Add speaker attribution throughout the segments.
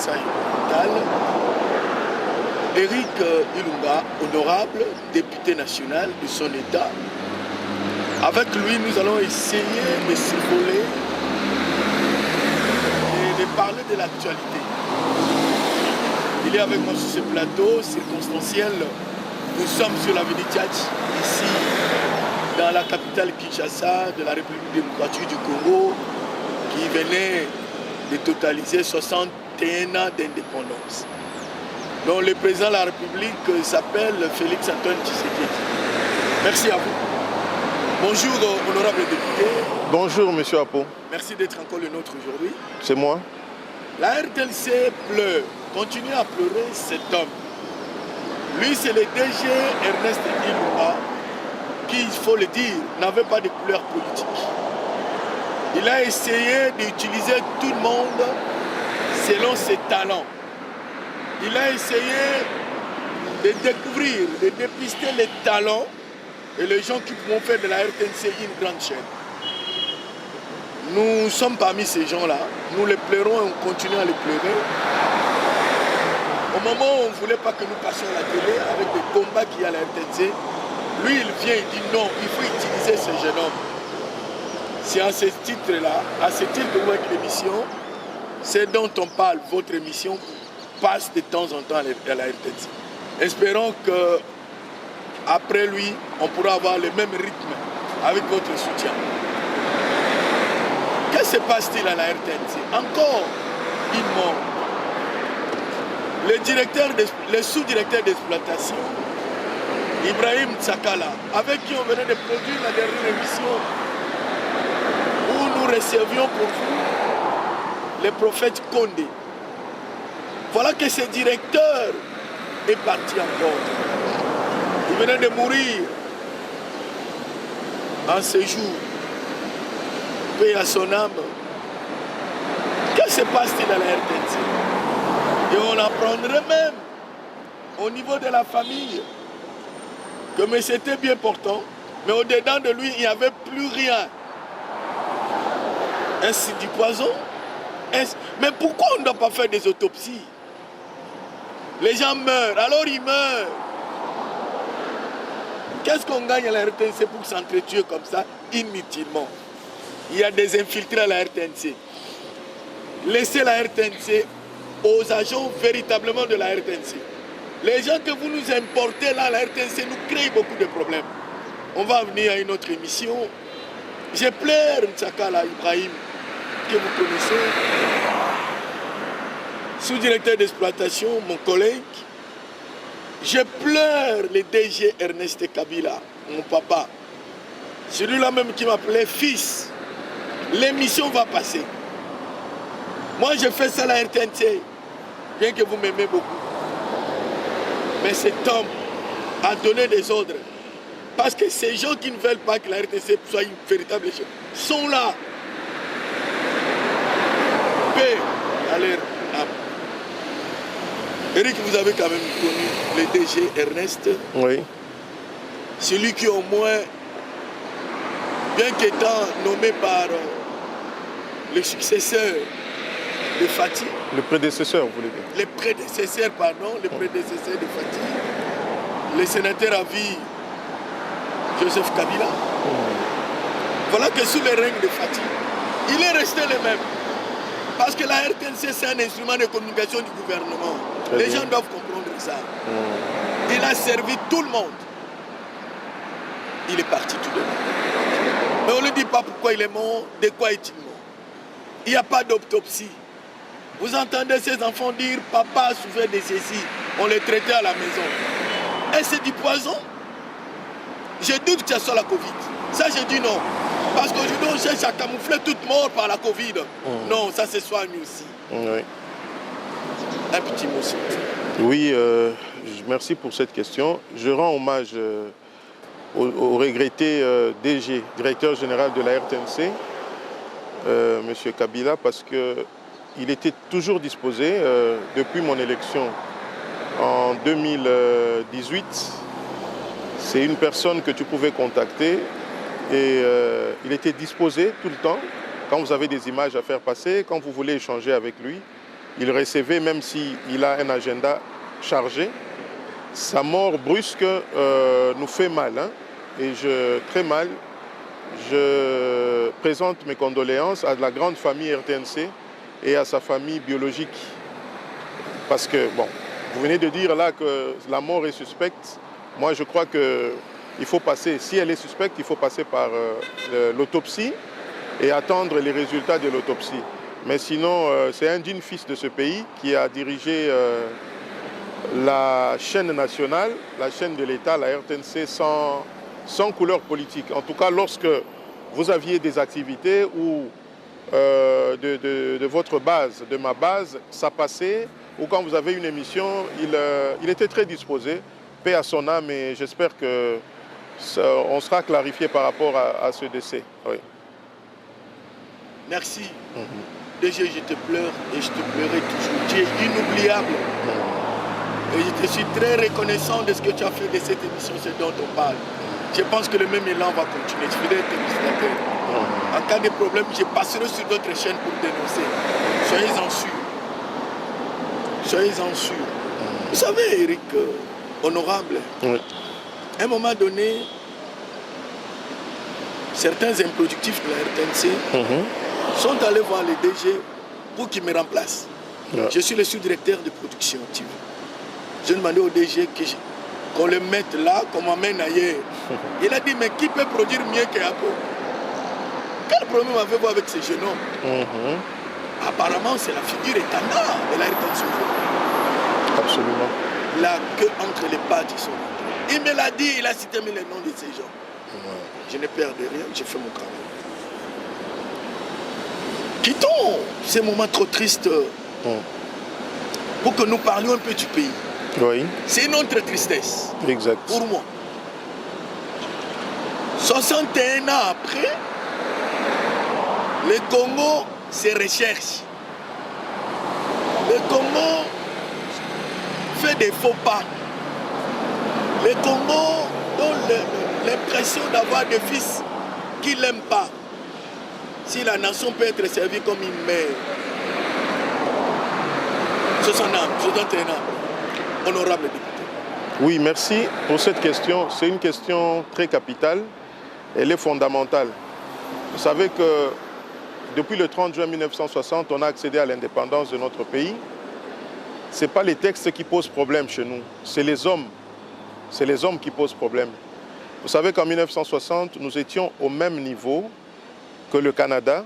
Speaker 1: message brutal. Éric Ilunga, honorable député national de son État. Avec lui, nous allons essayer de s'évoler et de parler de l'actualité. Il est avec moi sur ce plateau circonstanciel. Nous sommes sur l'avenue Tchad, ici, dans la capitale Kinshasa de la République démocratique du Congo, qui venait de totaliser 61 ans d'indépendance. Donc le président de la République s'appelle Félix Antoine Tshisekedi. Merci à vous. Bonjour, honorable député.
Speaker 2: Bonjour, monsieur Apo.
Speaker 1: Merci d'être encore le nôtre aujourd'hui.
Speaker 2: C'est moi.
Speaker 1: La RTLC pleure, continue à pleurer cet homme. Lui, c'est le DG Ernest Ilunga, qui, il faut le dire, n'avait pas de couleur politique. Il a essayé d'utiliser tout le monde selon ses talents. Il a essayé de découvrir, de dépister les talents et les gens qui pourront faire de la RTNC une grande chaîne. Nous sommes parmi ces gens-là. Nous les pleurons et on continue à les pleurer. Au moment où on ne voulait pas que nous passions à la télé avec des combats qu'il y a à la RTNC, lui il vient et dit non, il faut utiliser ce jeune homme. C'est à ce titre-là, à ce titre de votre émission, c'est dont on parle, votre émission passe de temps en temps à la RTNC. Espérons que après lui, on pourra avoir le même rythme avec votre soutien. Que se passe-t-il à la RTNC? Encore une mort. Le sous-directeur d'exploitation, Ibrahim Tsakala, avec qui on venait de produire la dernière émission, où nous recevions pour vous le prophète Condé. Voilà que ce directeur est parti encore. Il venait de mourir en ce jour. Paix à son âme. Que se passe-t-il à la RTNC? Et on apprendrait même au niveau de la famille que mais c'était bien portant, mais au-dedans de lui, il n'y avait plus rien. Est-ce du poison? Mais pourquoi on ne doit pas faire des autopsies? Les gens meurent, alors ils meurent. Qu'est-ce qu'on gagne à la RTNC pour s'entretuer comme ça, inutilement? Il y a des infiltrés à la RTNC. Laissez la RTNC aux agents véritablement de la RTNC. Les gens que vous nous importez là à la RTNC nous créent beaucoup de problèmes. On va venir à une autre émission. Je pleure Tsakala Ibrahim, que vous connaissez, sous-directeur d'exploitation, mon collègue. Je pleure le DG Ernest Kabila, mon papa. Celui-là même qui m'appelait fils. L'émission va passer. Moi, je fais ça à la RTNC, bien que vous m'aimez beaucoup. Mais cet homme a donné des ordres. Parce que ces gens qui ne veulent pas que la RTNC soit une véritable chaîne sont là. Paix à leur âme. Eric, vous avez quand même connu le DG Ernest.
Speaker 2: Oui.
Speaker 1: Celui qui au moins, bien qu'étant nommé par le successeur de Fatih.
Speaker 2: Le prédécesseur, vous voulez dire?
Speaker 1: Les prédécesseurs, pardon, les prédécesseurs de Fatih. Le sénateur à vie, Joseph Kabila. Voilà que sous le règne de Fatih, il est resté le même. Parce que la RTNC, c'est un instrument de communication du gouvernement. Les gens doivent comprendre ça. Il a servi tout le monde. Il est parti tout de même. Mais on ne dit pas pourquoi il est mort, de quoi est-il mort. Il n'y a pas d'autopsie. Vous entendez ces enfants dire « Papa a souffert de ceci », on les traitait à la maison. Et c'est du poison. Je doute que ce soit la Covid. Ça, je dis non. Parce qu'aujourd'hui, on cherche à camoufler toute mort par la Covid. Non, ça se soigne aussi.
Speaker 2: Oui.
Speaker 1: Un petit mot, s'il vous plaît.
Speaker 2: Oui, merci pour cette question. Je rends hommage au regretté DG, directeur général de la RTNC, M. Kabila, parce qu'il était toujours disposé, depuis mon élection en 2018, c'est une personne que tu pouvais contacter et il était disposé tout le temps, quand vous avez des images à faire passer, quand vous voulez échanger avec lui, il recevait, même s'il a un agenda chargé. Sa mort brusque nous fait mal, hein, et très mal. Je présente mes condoléances à la grande famille RTNC et à sa famille biologique. Parce que, bon, vous venez de dire là que la mort est suspecte. Moi, je crois qu'il faut passer, si elle est suspecte, il faut passer par l'autopsie et attendre les résultats de l'autopsie. Mais sinon, c'est un digne fils de ce pays qui a dirigé la chaîne nationale, la chaîne de l'État, la RTNC, sans couleur politique. En tout cas, lorsque vous aviez des activités ou de votre base, de ma base, ça passait, ou quand vous avez une émission, il était très disposé, paix à son âme, et j'espère qu'on sera clarifié par rapport à ce décès. Oui.
Speaker 1: Merci. DG, je te pleure et je te pleurerai toujours. Tu es inoubliable. Et je te suis très reconnaissant de ce que tu as fait de cette émission, ce dont on parle. Je pense que le même élan va continuer. Je vais être administrateur. En cas de problème, je passerai sur d'autres chaînes pour dénoncer. Soyez-en sûrs. Soyez-en sûrs. Vous savez, Eric, honorable, à un moment donné, certains improductifs de la RTNC sont allés voir le DG pour qu'il me remplace. Je suis le sous-directeur de production. Je demandais au DG qu'on le mette là, qu'on m'emmène ailleurs. Il a dit, mais qui peut produire mieux qu'Yako? Quel problème avez-vous avec ces jeunes hommes? Apparemment, c'est la figure étendard de la RTNC.
Speaker 2: Absolument.
Speaker 1: La queue entre les pattes, ils sont rentrés. Il me l'a dit, il a cité les noms de ces gens. Je ne perds de rien, j'ai fait mon travail. Quittons ces moments trop tristes pour que nous parlions un peu du pays.
Speaker 2: Oui.
Speaker 1: C'est une autre tristesse.
Speaker 2: Exact.
Speaker 1: Pour moi. 61 ans après, le Congo se recherche. Le Congo fait des faux pas. Le Congo donne l'impression d'avoir des fils qu'il n'aime pas. Si la nation peut être servie comme une mère. 61 ans. Honorable député.
Speaker 2: Oui, merci pour cette question. C'est une question très capitale. Elle est fondamentale. Vous savez que depuis le 30 juin 1960, on a accédé à l'indépendance de notre pays. Ce n'est pas les textes qui posent problème chez nous, c'est les hommes. C'est les hommes qui posent problème. Vous savez qu'en 1960, nous étions au même niveau que le Canada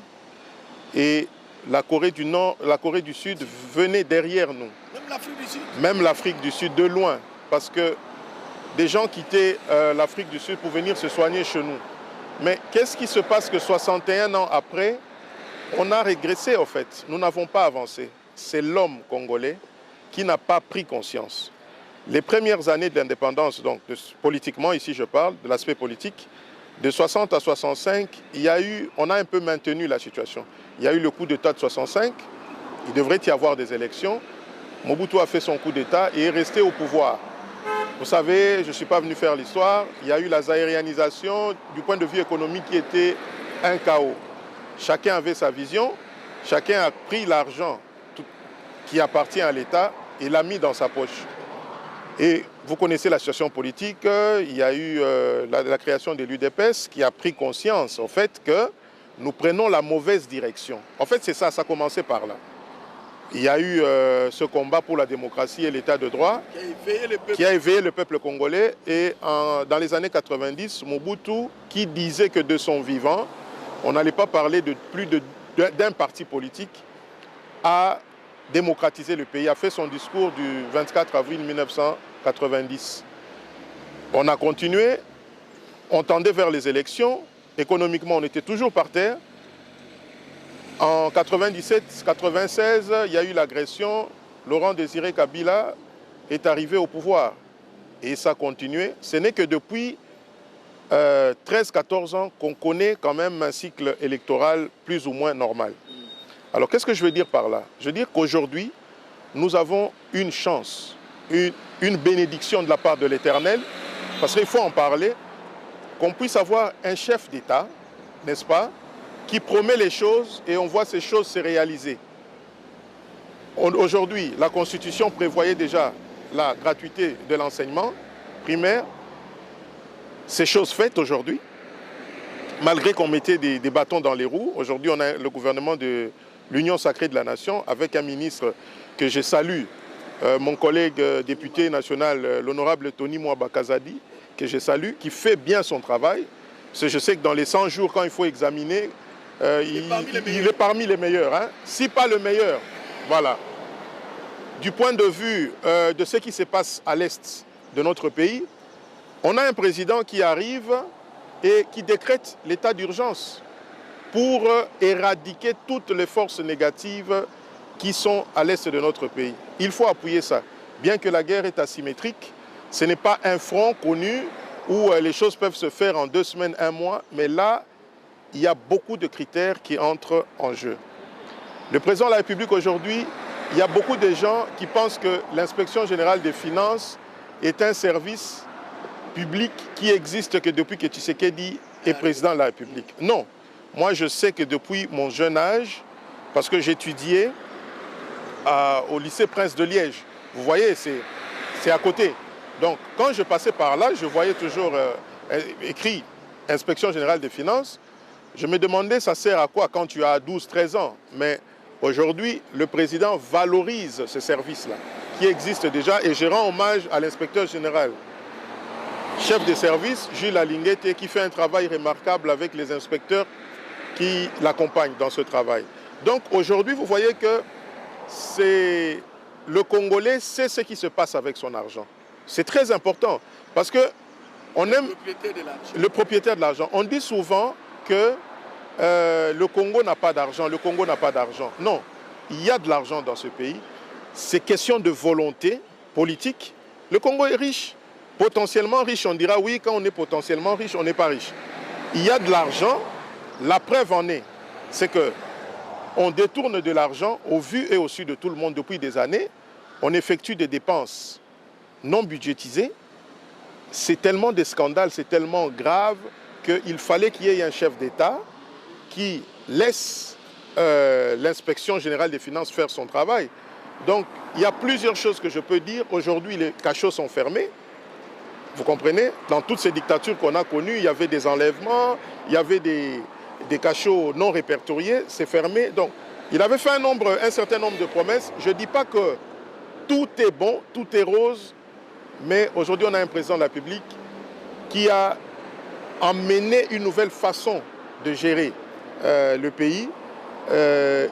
Speaker 2: et la Corée du Nord, la Corée du Sud venait derrière nous.
Speaker 1: Même l'Afrique du Sud.
Speaker 2: Même l'Afrique du Sud, de loin. Parce que des gens quittaient l'Afrique du Sud pour venir se soigner chez nous. Mais qu'est-ce qui se passe que 61 ans après, on a régressé en fait. Nous n'avons pas avancé. C'est l'homme congolais qui n'a pas pris conscience. Les premières années de l'indépendance, donc politiquement, ici je parle de l'aspect politique, de 60 à 65, on a un peu maintenu la situation. Il y a eu le coup d'État de 65, il devrait y avoir des élections. Mobutu a fait son coup d'État et est resté au pouvoir. Vous savez, je ne suis pas venu faire l'histoire, il y a eu la zaïrianisation du point de vue économique qui était un chaos. Chacun avait sa vision, chacun a pris l'argent qui appartient à l'État et l'a mis dans sa poche. Et vous connaissez la situation politique, il y a eu la création de l'UDPS qui a pris conscience en fait que nous prenons la mauvaise direction. En fait, c'est ça, ça a commencé par là. Il y a eu ce combat pour la démocratie et l'état de droit qui a éveillé le peuple congolais. Et dans les années 90, Mobutu, qui disait que de son vivant, on n'allait pas parler de plus d'un parti politique, a démocratisé le pays, a fait son discours du 24 avril 1990. On a continué, on tendait vers les élections, économiquement on était toujours par terre. En 97-96, il y a eu l'agression, Laurent Désiré Kabila est arrivé au pouvoir et ça a continué. Ce n'est que depuis 13-14 ans qu'on connaît quand même un cycle électoral plus ou moins normal. Alors qu'est-ce que je veux dire par là? Je veux dire qu'aujourd'hui, nous avons une chance, une bénédiction de la part de l'Éternel, parce qu'il faut en parler, qu'on puisse avoir un chef d'État, n'est-ce pas, qui promet les choses et on voit ces choses se réaliser. Aujourd'hui, la Constitution prévoyait déjà la gratuité de l'enseignement primaire. C'est chose faite aujourd'hui. Malgré qu'on mettait des bâtons dans les roues, aujourd'hui on a le gouvernement de l'Union sacrée de la Nation avec un ministre que je salue, mon collègue député national, l'honorable Tony Mwabakazadi, que je salue, qui fait bien son travail. Parce que je sais que dans les 100 jours, quand il faut examiner, il est parmi les meilleurs. Hein? Si pas le meilleur, voilà. Du point de vue de ce qui se passe à l'est de notre pays, on a un président qui arrive et qui décrète l'état d'urgence pour éradiquer toutes les forces négatives qui sont à l'est de notre pays. Il faut appuyer ça. Bien que la guerre est asymétrique, ce n'est pas un front connu où les choses peuvent se faire en 2 semaines, 1 mois, mais là, il y a beaucoup de critères qui entrent en jeu. Le président de la République aujourd'hui, il y a beaucoup de gens qui pensent que l'inspection générale des finances est un service public qui existe que depuis que Tshisekedi est président de la République. Non, moi je sais que depuis mon jeune âge, parce que j'étudiais au lycée Prince de Liège, vous voyez, c'est à côté. Donc quand je passais par là, je voyais toujours écrit Inspection générale des finances. Je me demandais ça sert à quoi quand tu as 12-13 ans. Mais aujourd'hui, le président valorise ce service-là qui existe déjà et je rends hommage à l'inspecteur général, chef de service, Jules Alinguete, qui fait un travail remarquable avec les inspecteurs qui l'accompagnent dans ce travail. Donc aujourd'hui, vous voyez que le Congolais sait ce qui se passe avec son argent. C'est très important parce que on aime le propriétaire de l'argent. On dit souvent que le Congo n'a pas d'argent, le Congo n'a pas d'argent. Non, il y a de l'argent dans ce pays. C'est question de volonté politique. Le Congo est riche. Potentiellement riche, on dira oui, quand on est potentiellement riche, on n'est pas riche. Il y a de l'argent, la preuve en est, c'est qu'on détourne de l'argent au vu et au su de tout le monde depuis des années, on effectue des dépenses non budgétisées, c'est tellement de scandales, c'est tellement grave qu'il fallait qu'il y ait un chef d'État qui laisse l'inspection générale des finances faire son travail. Donc, il y a plusieurs choses que je peux dire. Aujourd'hui, les cachots sont fermés. Vous comprenez? Dans toutes ces dictatures qu'on a connues, il y avait des enlèvements, il y avait des cachots non répertoriés, c'est fermé. Donc, il avait fait un certain nombre de promesses. Je ne dis pas que tout est bon, tout est rose, mais aujourd'hui, on a un président de la République qui a emmené une nouvelle façon de gérer le pays.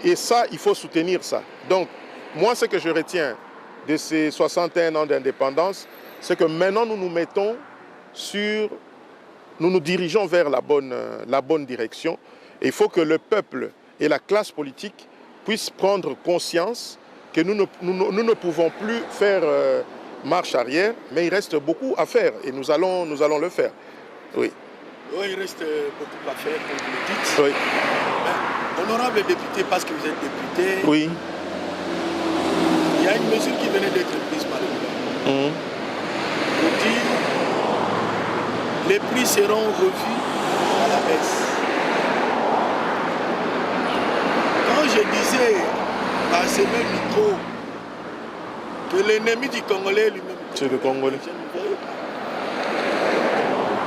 Speaker 2: Et ça, il faut soutenir ça. Donc, moi, ce que je retiens de ces 61 ans d'indépendance, c'est que maintenant nous nous dirigeons vers la bonne direction. Et il faut que le peuple et la classe politique puissent prendre conscience que nous ne pouvons plus faire marche arrière, mais il reste beaucoup à faire et nous allons le faire. Oui.
Speaker 1: Oui, il reste beaucoup à faire, comme vous le dites.
Speaker 2: Oui.
Speaker 1: Mais, honorable député, parce que vous êtes député,
Speaker 2: oui.
Speaker 1: Il y a une mesure qui venait d'être prise par le gouvernement. On dit les prix seront revus à la baisse. Quand je disais à ce même micro que l'ennemi du Congolais lui-même,
Speaker 2: c'est le Congolais.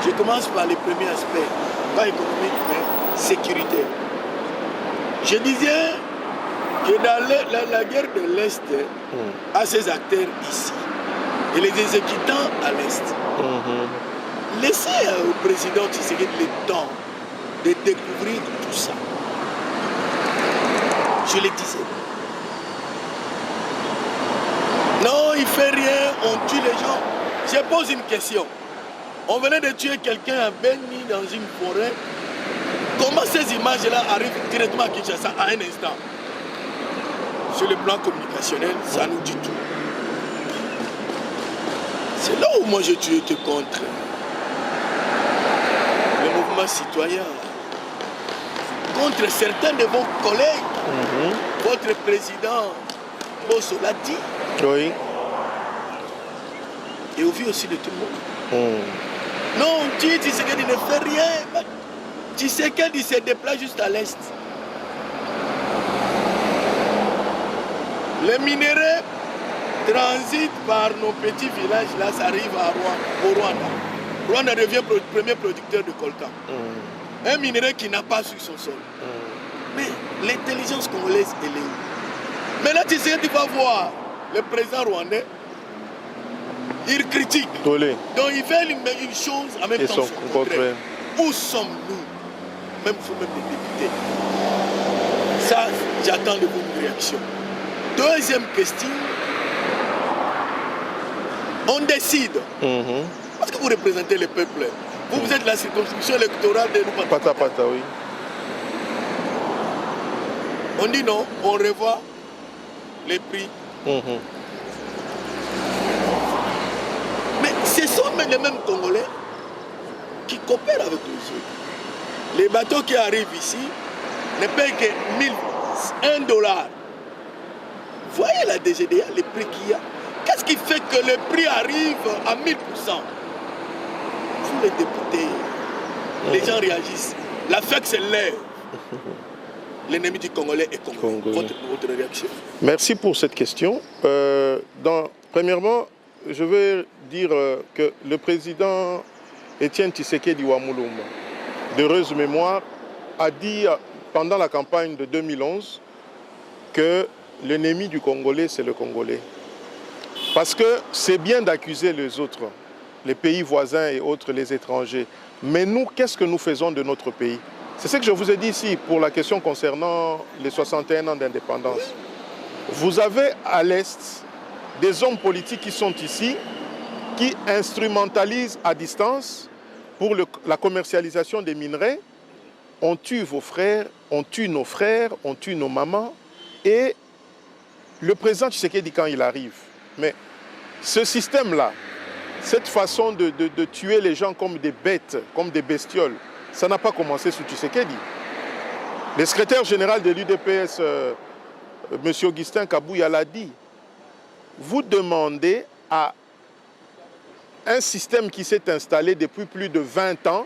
Speaker 1: Je commence par les premiers aspects, pas économiques, mais sécuritaires. Je disais que dans la guerre de l'Est a ses acteurs ici et les exécutants à l'Est. Laissez au président Tshisekedi le temps de découvrir tout ça. Je le disais. Non, il ne fait rien, on tue les gens. Je pose une question. On venait de tuer quelqu'un à Beni dans une forêt. Comment ces images-là arrivent directement à Kinshasa à un instant? Sur le plan communicationnel, ça nous dit tout. C'est là où moi je suis contre le mouvement citoyen, contre certains de vos collègues. Votre président Bosso l'a dit.
Speaker 2: Oui.
Speaker 1: Et au vu aussi de tout le monde. Non, Tshisekedi ne fait rien. Tshisekedi se déplace juste à l'est. Les minéraux transitent par nos petits villages, là, ça arrive au Rwanda. Rwanda devient le premier producteur de coltan. Un minerai qui n'a pas sur son sol. Mais l'intelligence congolaise, elle est où? Maintenant, tu sais, tu vas voir le président rwandais, il critique.
Speaker 2: Tolé.
Speaker 1: Donc il fait une chose en même temps son contraire. Où sommes-nous? Même les députés. Ça, j'attends de vous une réaction. Deuxième question. On décide. Parce que vous représentez le peuple. Vous êtes la circonscription électorale de nous.
Speaker 2: Pata, oui.
Speaker 1: On dit non, on revoit les prix. Mais ce sont les mêmes Congolais qui coopèrent avec les autres. Les bateaux qui arrivent ici ne payent que $1. Voyez la DGDA, les prix qu'il y a. Qu'est-ce qui fait que le prix arrive à 1000%? Vous les députés, les gens réagissent. La FEC se lève. L'ennemi du Congolais est Congolais. Votre réaction?
Speaker 2: Merci pour cette question. Premièrement, je veux dire que le président Étienne Tshisekedi Wamulumba, d'heureuse mémoire, a dit pendant la campagne de 2011 que l'ennemi du Congolais, c'est le Congolais. Parce que c'est bien d'accuser les autres, les pays voisins et autres, les étrangers. Mais nous, qu'est-ce que nous faisons de notre pays? C'est ce que je vous ai dit ici pour la question concernant les 61 ans d'indépendance. Vous avez à l'Est des hommes politiques qui sont ici, qui instrumentalisent à distance pour la commercialisation des minerais. On tue vos frères, on tue nos frères, on tue nos mamans. Et le président Tshisekedi, quand il arrive, mais ce système-là, cette façon de tuer les gens comme des bêtes, comme des bestioles, ça n'a pas commencé sous Tshisekedi. Le secrétaire général de l'UDPS, M. Augustin Kabouya, l'a dit. Vous demandez à un système qui s'est installé depuis plus de 20 ans,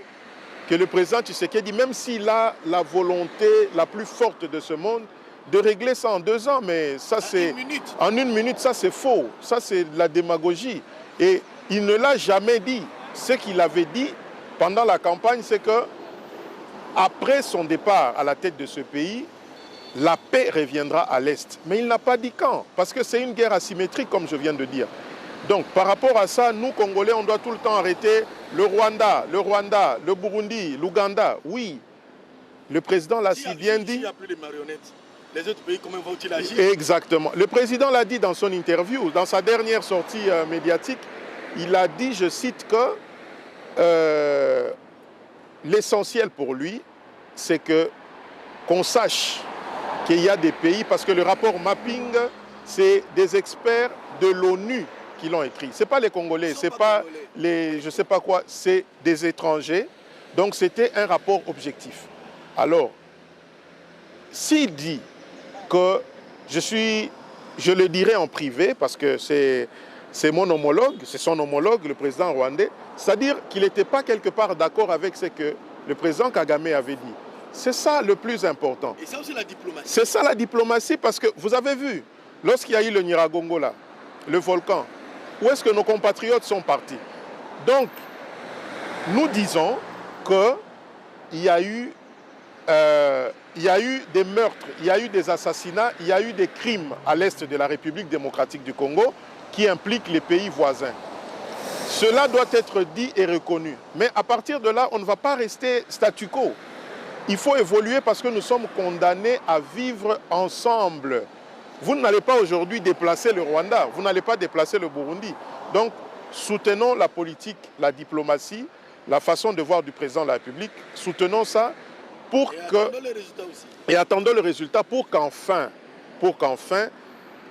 Speaker 2: que le président Tshisekedi, même s'il a la volonté la plus forte de ce monde, de régler ça en 2 ans, mais ça c'est... En une minute, ça c'est faux. Ça c'est de la démagogie. Et il ne l'a jamais dit. Ce qu'il avait dit pendant la campagne, c'est que après son départ à la tête de ce pays, la paix reviendra à l'Est. Mais il n'a pas dit quand, parce que c'est une guerre asymétrique, comme je viens de dire. Donc, par rapport à ça, nous, Congolais, on doit tout le temps arrêter le Rwanda, le Burundi, l'Ouganda. Oui, le président l'a si bien dit.
Speaker 1: Il n'y a plus de marionnettes. Les autres pays, comment vont-ils agir?
Speaker 2: Exactement. Le président l'a dit dans son interview, dans sa dernière sortie médiatique. Il a dit, je cite, que l'essentiel pour lui, c'est qu'on sache qu'il y a des pays, parce que le rapport mapping, c'est des experts de l'ONU qui l'ont écrit. Ce n'est pas les Congolais, ce n'est pas les, je ne sais pas quoi, c'est des étrangers. Donc c'était un rapport objectif. Alors, s'il dit que je le dirai en privé, parce que c'est mon homologue, c'est son homologue, le président rwandais, c'est-à-dire qu'il n'était pas quelque part d'accord avec ce que le président Kagame avait dit. C'est ça le plus important.
Speaker 1: Et ça aussi la diplomatie.
Speaker 2: C'est ça la diplomatie, parce que vous avez vu, lorsqu'il y a eu le Nyiragongo là, le volcan, où est-ce que nos compatriotes sont partis? Donc, nous disons qu'il y a eu des meurtres, il y a eu des assassinats, il y a eu des crimes à l'est de la République démocratique du Congo qui impliquent les pays voisins. Cela doit être dit et reconnu. Mais à partir de là, on ne va pas rester statu quo. Il faut évoluer parce que nous sommes condamnés à vivre ensemble. Vous n'allez pas aujourd'hui déplacer le Rwanda, vous n'allez pas déplacer le Burundi. Donc, soutenons la politique, la diplomatie, la façon de voir du président de la République. Soutenons ça pour attendons le résultat pour qu'enfin,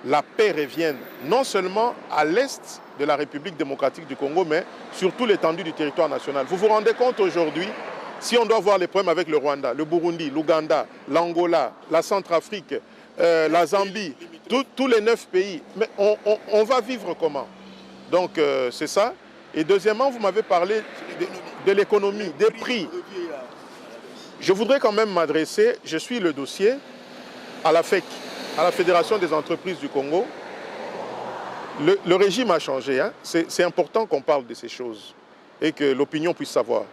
Speaker 2: la paix revienne, non seulement à l'est de la République démocratique du Congo, mais sur toute l'étendue du territoire national. Vous vous rendez compte aujourd'hui, si on doit voir les problèmes avec le Rwanda, le Burundi, l'Ouganda, l'Angola, la Centrafrique, la Zambie, tous les 9 pays, mais on va vivre comment? Donc c'est ça. Et deuxièmement, vous m'avez parlé de l'économie, des prix. Je voudrais quand même m'adresser, je suis le dossier, à la FEC. à la Fédération des entreprises du Congo, le régime a changé. Hein. C'est important qu'on parle de ces choses et que l'opinion puisse savoir,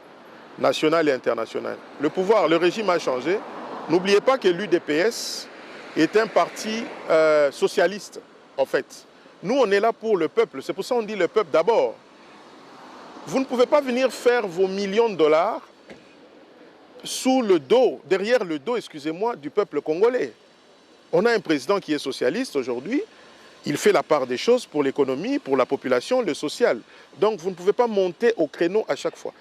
Speaker 2: nationale et internationale. Le régime a changé. N'oubliez pas que l'UDPS est un parti socialiste, en fait. Nous, on est là pour le peuple. C'est pour ça qu'on dit le peuple d'abord. Vous ne pouvez pas venir faire vos millions de dollars sous le dos, derrière le dos, excusez-moi, du peuple congolais. On a un président qui est socialiste aujourd'hui. Il fait la part des choses pour l'économie, pour la population, le social. Donc, vous ne pouvez pas monter au créneau à chaque fois.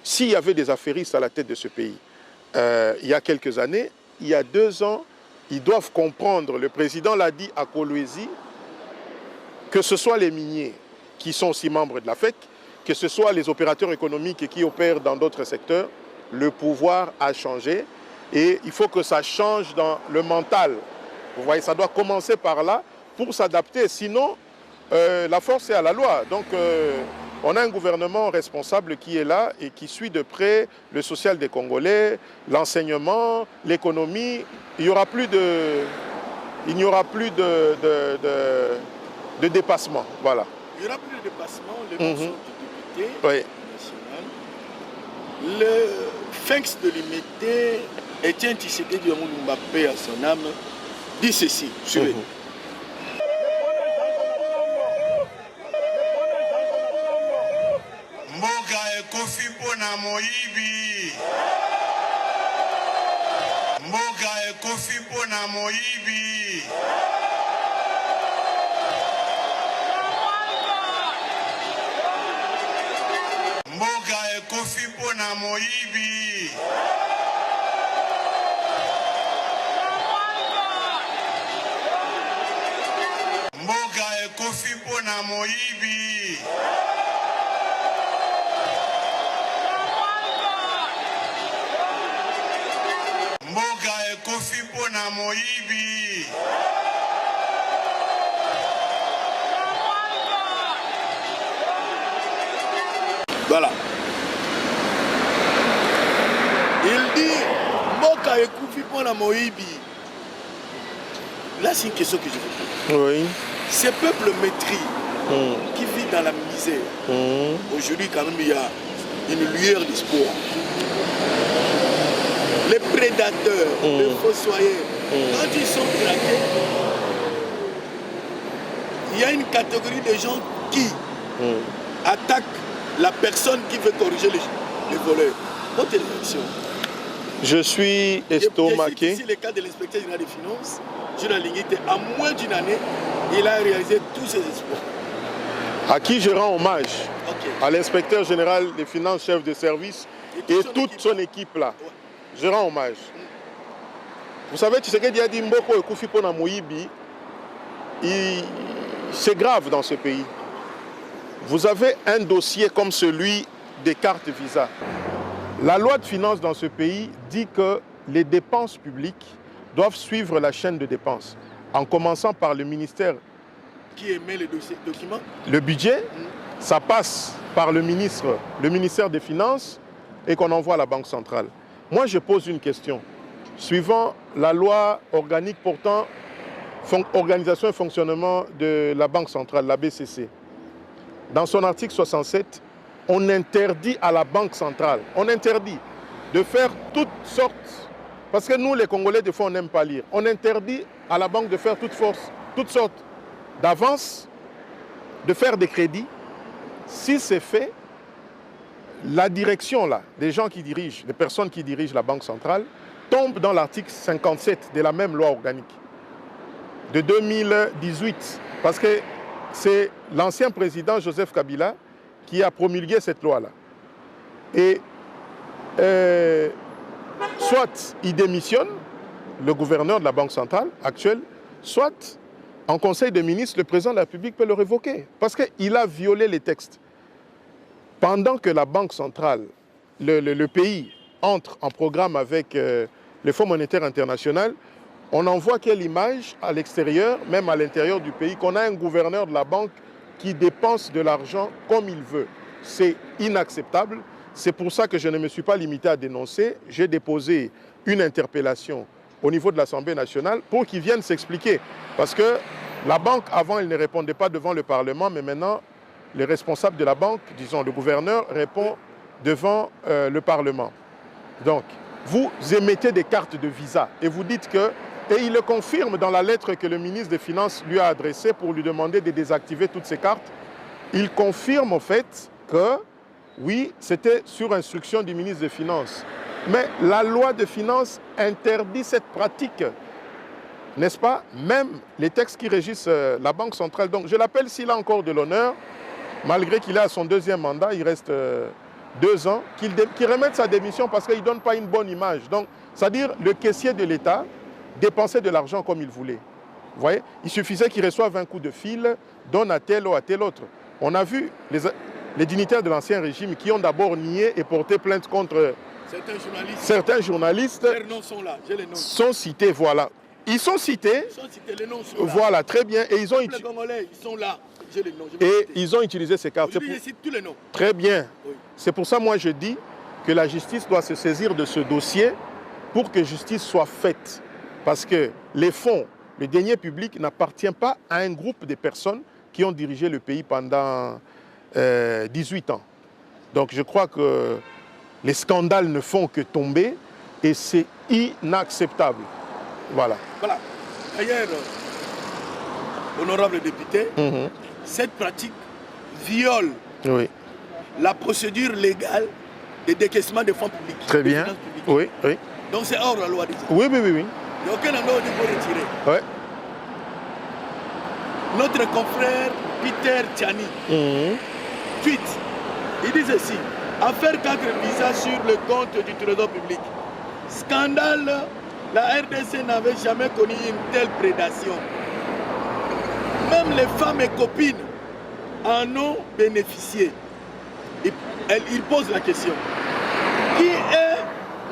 Speaker 2: S'il y avait des affairistes à la tête de ce pays, il y a quelques années, il y a 2 ans, ils doivent comprendre, le président l'a dit à Kolwezi, que ce soit les miniers qui sont aussi membres de la FEC, que ce soit les opérateurs économiques qui opèrent dans d'autres secteurs, le pouvoir a changé et il faut que ça change dans le mental. Vous voyez, ça doit commencer par là pour s'adapter, sinon la force est à la loi. Donc on a un gouvernement responsable qui est là et qui suit de près le social des Congolais, l'enseignement, l'économie. Il n'y aura plus de dépassement. Voilà.
Speaker 1: Il n'y aura plus de dépassement. Les mots sont du député national. Le Phinx de l'imité, Etienne Tshisekedi Mbappé à son âme, dit ceci. Suivez.
Speaker 3: Mboka ekofi pona moyibi. Mboka ekofi pona moyibi. Mboka ekofi pona moyibi. Mboka ekofi pona moyibi. Mboka ekofi pona moyibi.
Speaker 1: Voilà. Il dit Mboka ekufi pona moyibi. Là, c'est une question que je vous pose.
Speaker 2: Oui.
Speaker 1: Ce peuple maîtris qui vit dans la misère, aujourd'hui, quand même, il y a une lueur d'espoir. Les prédateurs, les fossoyeurs, quand ils sont traqués, il y a une catégorie de gens qui attaquent la personne qui veut corriger les voleurs. Votre réaction?
Speaker 2: Je suis estomaqué.
Speaker 1: Ici, le cas de l'inspecteur général des finances, Jules Linguité, en moins d'une année, il a réalisé tous ses espoirs.
Speaker 2: À qui je rends hommage, à l'inspecteur général des finances, chef de service et toute son équipe là. Ouais. Je rends hommage. Vous savez, Tshisekedi a dit Mboko et Koufi Pona Moyibi, c'est grave dans ce pays. Vous avez un dossier comme celui des cartes Visa. La loi de finances dans ce pays dit que les dépenses publiques doivent suivre la chaîne de dépenses, en commençant par le ministère.
Speaker 1: Qui émet les documents?
Speaker 2: Le budget, ça passe par le ministère des Finances et qu'on envoie à la Banque centrale. Moi, je pose une question. Suivant la loi organique portant organisation et fonctionnement de la Banque centrale, la BCC, dans son article 67, on interdit à la Banque centrale, on interdit de faire toutes sortes, parce que nous, les Congolais, des fois, on n'aime pas lire. On interdit à la banque de faire toutes sortes d'avances, de faire des crédits. Si c'est fait, la direction là, des gens qui dirigent, des personnes qui dirigent la Banque centrale, tombe dans l'article 57 de la même loi organique de 2018. Parce que c'est l'ancien président Joseph Kabila qui a promulgué cette loi-là. Et soit il démissionne, le gouverneur de la Banque centrale actuelle, soit en Conseil des ministres, le président de la République peut le révoquer. Parce qu'il a violé les textes. Pendant que la Banque centrale, le pays, entre en programme avec le Fonds monétaire international, on envoie quelle image à l'extérieur, même à l'intérieur du pays, qu'on a un gouverneur de la banque qui dépense de l'argent comme il veut. C'est inacceptable. C'est pour ça que je ne me suis pas limité à dénoncer. J'ai déposé une interpellation au niveau de l'Assemblée nationale pour qu'ils viennent s'expliquer. Parce que la banque, avant, elle ne répondait pas devant le Parlement, mais maintenant, les responsables de la banque, disons le gouverneur, répond devant le Parlement. Donc, vous émettez des cartes de visa et vous dites que, et il le confirme dans la lettre que le ministre des Finances lui a adressée pour lui demander de désactiver toutes ces cartes, il confirme au fait que, oui, c'était sur instruction du ministre des Finances. Mais la loi de finances interdit cette pratique, n'est-ce pas? Même les textes qui régissent la Banque centrale. Donc je l'appelle s'il a encore de l'honneur, malgré qu'il est à son deuxième mandat, il reste 2 ans, qu'il remette sa démission parce qu'il ne donne pas une bonne image. Donc, c'est-à-dire le caissier de l'État dépensait de l'argent comme il voulait. Vous voyez? Il suffisait qu'il reçoive un coup de fil, donne à tel ou à tel autre. On a vu les dignitaires de l'Ancien Régime qui ont d'abord nié et porté plainte contre certains journalistes.
Speaker 1: Leurs noms sont là, j'ai les noms.
Speaker 2: Sont cités, voilà. Ils sont cités.
Speaker 1: Ils sont cités, les noms sont là.
Speaker 2: Voilà, très bien. Et ils ont
Speaker 1: les Congolais, ils sont là. J'ai les noms.
Speaker 2: Et ils ont utilisé ces cartes.
Speaker 1: Je cite tous les noms.
Speaker 2: Très bien.
Speaker 1: Oui.
Speaker 2: C'est pour ça, moi, je dis que la justice doit se saisir de ce dossier pour que justice soit faite. Parce que les fonds, le denier public n'appartient pas à un groupe de personnes qui ont dirigé le pays pendant 18 ans. Donc je crois que les scandales ne font que tomber et c'est inacceptable. Voilà.
Speaker 1: Voilà. D'ailleurs, honorable député, cette pratique viole la procédure légale de décaissement des fonds publics.
Speaker 2: Très bien. Oui, oui.
Speaker 1: Donc c'est hors la loi déjà.
Speaker 2: Oui, oui, oui, oui.
Speaker 1: Il n'y a aucun endroit où il faut retirer.
Speaker 2: Ouais.
Speaker 1: Notre confrère Peter Tchani, tweet, il dit ceci: affaire 4 visas sur le compte du Trésor public. Scandale, la RDC n'avait jamais connu une telle prédation. Même les femmes et copines en ont bénéficié. Il pose la question: qui est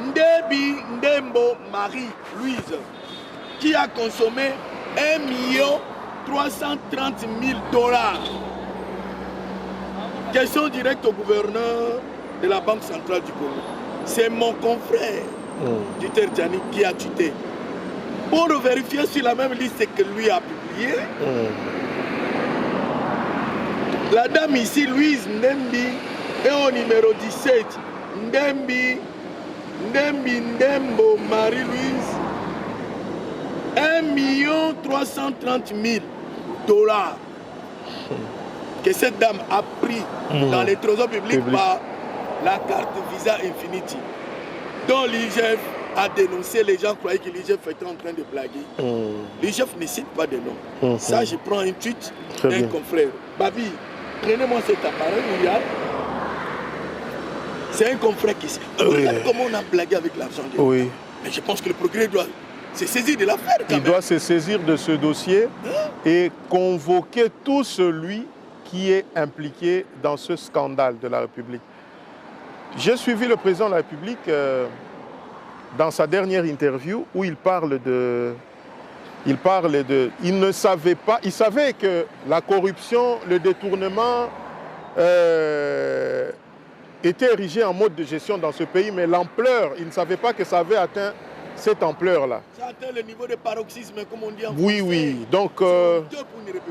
Speaker 1: Ndebi Ndembo Marie-Louise qui a consommé 1,330 000 $? Question directe au gouverneur de la Banque centrale du Congo. C'est mon confrère Peter Tchani qui a tweeté. Pour vérifier sur la même liste que lui a publié, la dame ici, Louise Ndembi, est au numéro 17. Ndembo Marie-Louise, 1,330 000 $. Que cette dame a pris dans les trésors publics par la carte Visa Infinity, dont l'IGF a dénoncé. Les gens croyaient que l'IGF était en train de blaguer. L'IGF ne cite pas de nom. Ça, je prends un tweet d'un confrère. Babi, prenez-moi cet appareil, William. C'est un confrère qui sait. Regarde comment on a blagué avec l'argent. Mais je pense que le progrès doit se saisir de l'affaire.
Speaker 2: Il doit se saisir de ce dossier et convoquer tout celui qui est impliqué dans ce scandale de la République. J'ai suivi le président de la République dans sa dernière interview où il parle de... Il ne savait pas... Il savait que la corruption, le détournement était érigé en mode de gestion dans ce pays, mais l'ampleur, il ne savait pas que ça avait atteint cette ampleur-là.
Speaker 1: Ça atteint le niveau de paroxysme, comme on dit en
Speaker 2: Oui,
Speaker 1: français.
Speaker 2: oui. Donc,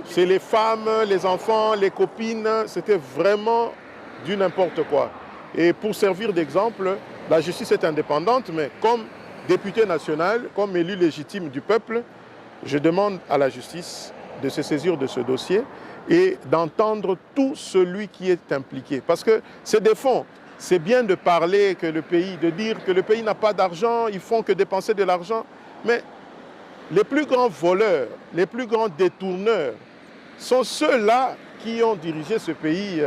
Speaker 2: c'est les femmes, les enfants, les copines, c'était vraiment du n'importe quoi. Et pour servir d'exemple, la justice est indépendante, mais comme député national, comme élu légitime du peuple, je demande à la justice de se saisir de ce dossier et d'entendre tout celui qui est impliqué. Parce que c'est des fonds. C'est bien de parler que le pays, de dire que le pays n'a pas d'argent, ils font que dépenser de l'argent. Mais les plus grands voleurs, les plus grands détourneurs sont ceux-là qui ont dirigé ce pays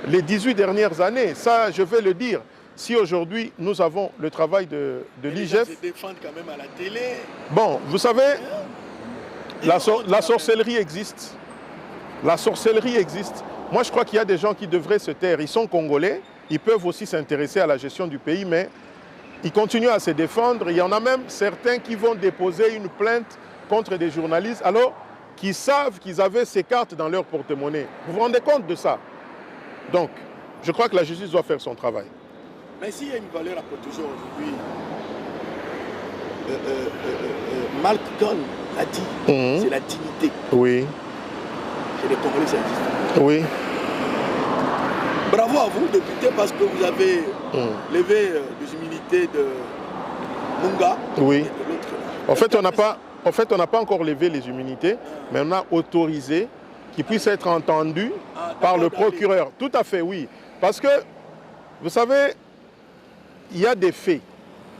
Speaker 2: les 18 dernières années. Ça, je vais le dire. Si aujourd'hui, nous avons le travail de l'IGF...
Speaker 1: Ils se défendent quand même à la télé.
Speaker 2: Bon, vous savez, la sorcellerie existe. La sorcellerie existe. Moi, je crois qu'il y a des gens qui devraient se taire. Ils sont congolais. Ils peuvent aussi s'intéresser à la gestion du pays, mais ils continuent à se défendre. Il y en a même certains qui vont déposer une plainte contre des journalistes, alors qu'ils savent qu'ils avaient ces cartes dans leur porte-monnaie. Vous vous rendez compte de ça? Donc, je crois que la justice doit faire son travail.
Speaker 1: Mais s'il y a une valeur à protéger aujourd'hui, Malcolm a dit, c'est la dignité.
Speaker 2: Oui.
Speaker 1: Et les Congolais, ça existe.
Speaker 2: Oui.
Speaker 1: Bravo à vous, député, parce que vous avez levé les humilités de Munga
Speaker 2: oui.
Speaker 1: et de l'autre.
Speaker 2: En fait, on n'a pas encore levé les immunités, mais on a autorisé qu'ils puissent être entendus par le procureur. Tout à fait, oui. Parce que, vous savez, il y a des faits.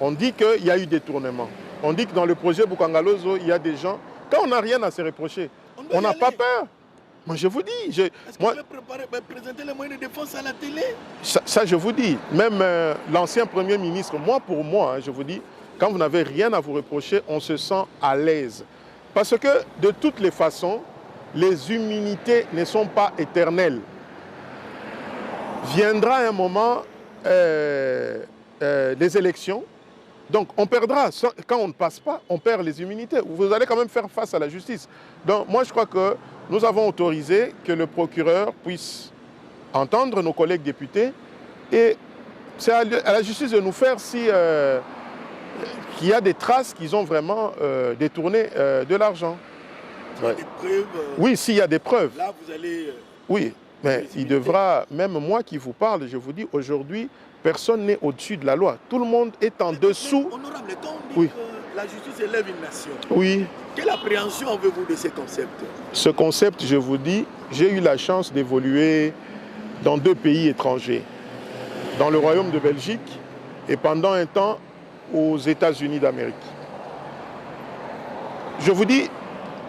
Speaker 2: On dit qu'il y a eu détournement. On dit que dans le projet Bukangalozo, il y a des gens... Quand on n'a rien à se reprocher, on n'a pas peur. Moi, je vous dis...
Speaker 1: Est-ce qu'on peut présenter les moyens de défense à la télé?
Speaker 2: Ça, je vous dis. Même l'ancien Premier ministre, pour moi, je vous dis, quand vous n'avez rien à vous reprocher, on se sent à l'aise. Parce que, de toutes les façons, les immunités ne sont pas éternelles. Viendra un moment des élections. Donc, on perdra. Quand on ne passe pas, on perd les immunités. Vous allez quand même faire face à la justice. Donc, moi, je crois que nous avons autorisé que le procureur puisse entendre nos collègues députés. Et c'est à la justice de nous faire si qu'il y a des traces qu'ils ont vraiment détourné de l'argent.
Speaker 1: Ouais. Des preuves,
Speaker 2: oui, s'il y a des preuves.
Speaker 1: Là, vous allez...
Speaker 2: oui, mais il devra, même moi qui vous parle, je vous dis, aujourd'hui, personne n'est au-dessus de la loi. Tout le monde est en dessous.
Speaker 1: Honorable, quand on dit que la justice élève une nation,
Speaker 2: oui.
Speaker 1: Quelle appréhension avez-vous de ces concepts?
Speaker 2: Ce concept, je vous dis, j'ai eu la chance d'évoluer dans 2 pays étrangers. Dans le Royaume de Belgique et pendant un temps aux États-Unis d'Amérique. Je vous dis,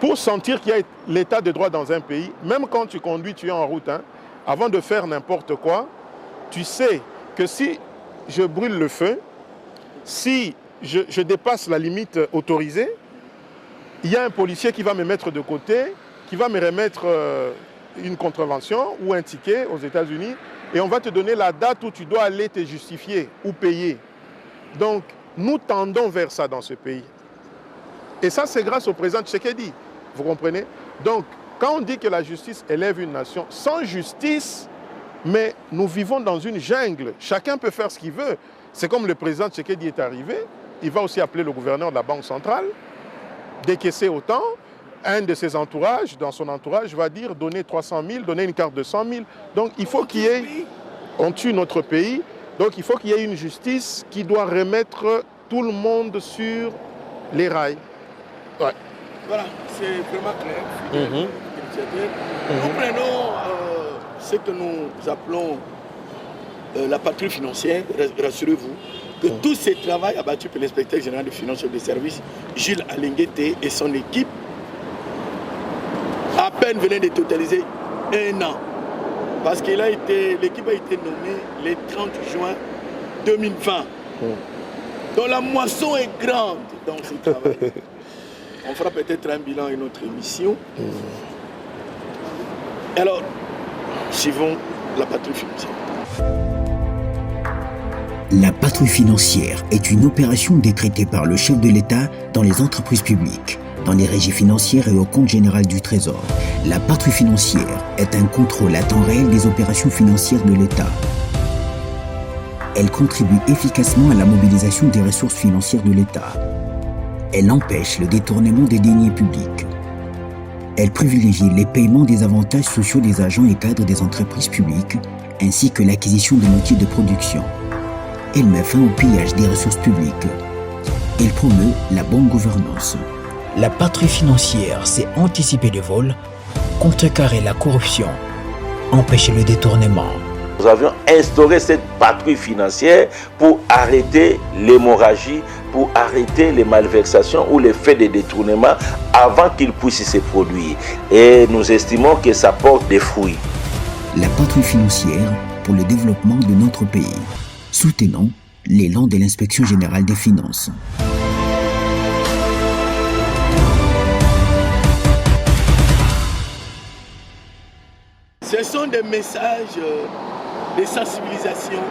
Speaker 2: pour sentir qu'il y a l'état de droit dans un pays, même quand tu conduis, tu es en route, avant de faire n'importe quoi, tu sais que si je brûle le feu, si je dépasse la limite autorisée, il y a un policier qui va me mettre de côté, qui va me remettre une contravention ou un ticket aux États-Unis, et on va te donner la date où tu dois aller te justifier ou payer. Donc, nous tendons vers ça dans ce pays. Et ça, c'est grâce au président Tshisekedi. Vous comprenez? Donc, quand on dit que la justice élève une nation, sans justice, mais nous vivons dans une jungle. Chacun peut faire ce qu'il veut. C'est comme le président Tshisekedi est arrivé. Il va aussi appeler le gouverneur de la Banque centrale, décaisser autant. Un de ses entourages, dans son entourage, va dire donner 300 000, donner une carte de 100 000. Donc, il faut qu'il y ait... On tue notre pays. Donc, il faut qu'il y ait une justice qui doit remettre tout le monde sur les rails. Ouais.
Speaker 1: Voilà, c'est vraiment clair. Nous prenons ce que nous appelons la patrouille financière. Rassurez-vous que tout ce travail abattu par l'inspecteur général des finances et des services, Jules Alinguete et son équipe, à peine venait de totaliser 1 an. Parce que l'équipe a été nommée le 30 juin 2020. Donc la moisson est grande dans ce travail. On fera peut-être un bilan à une autre émission. Alors, suivons la patrouille financière.
Speaker 4: La patrouille financière est une opération décrétée par le chef de l'État dans les entreprises publiques, dans les régies financières et au compte général du Trésor. La patrouille financière est un contrôle à temps réel des opérations financières de l'État. Elle contribue efficacement à la mobilisation des ressources financières de l'État. Elle empêche le détournement des deniers publics. Elle privilégie les paiements des avantages sociaux des agents et cadres des entreprises publiques, ainsi que l'acquisition de métiers de production. Elle met fin au pillage des ressources publiques. Elle promeut la bonne gouvernance.
Speaker 5: La patrouille financière, c'est anticiper les vols, contrecarrer la corruption, empêcher le détournement.
Speaker 6: Nous avions instauré cette patrouille financière pour arrêter l'hémorragie, pour arrêter les malversations ou les faits de détournement avant qu'ils puissent se produire. Et nous estimons que ça porte des fruits.
Speaker 4: La patrouille financière pour le développement de notre pays. Soutenons l'élan de l'Inspection générale des finances.
Speaker 1: Ce sont des messages de sensibilisation,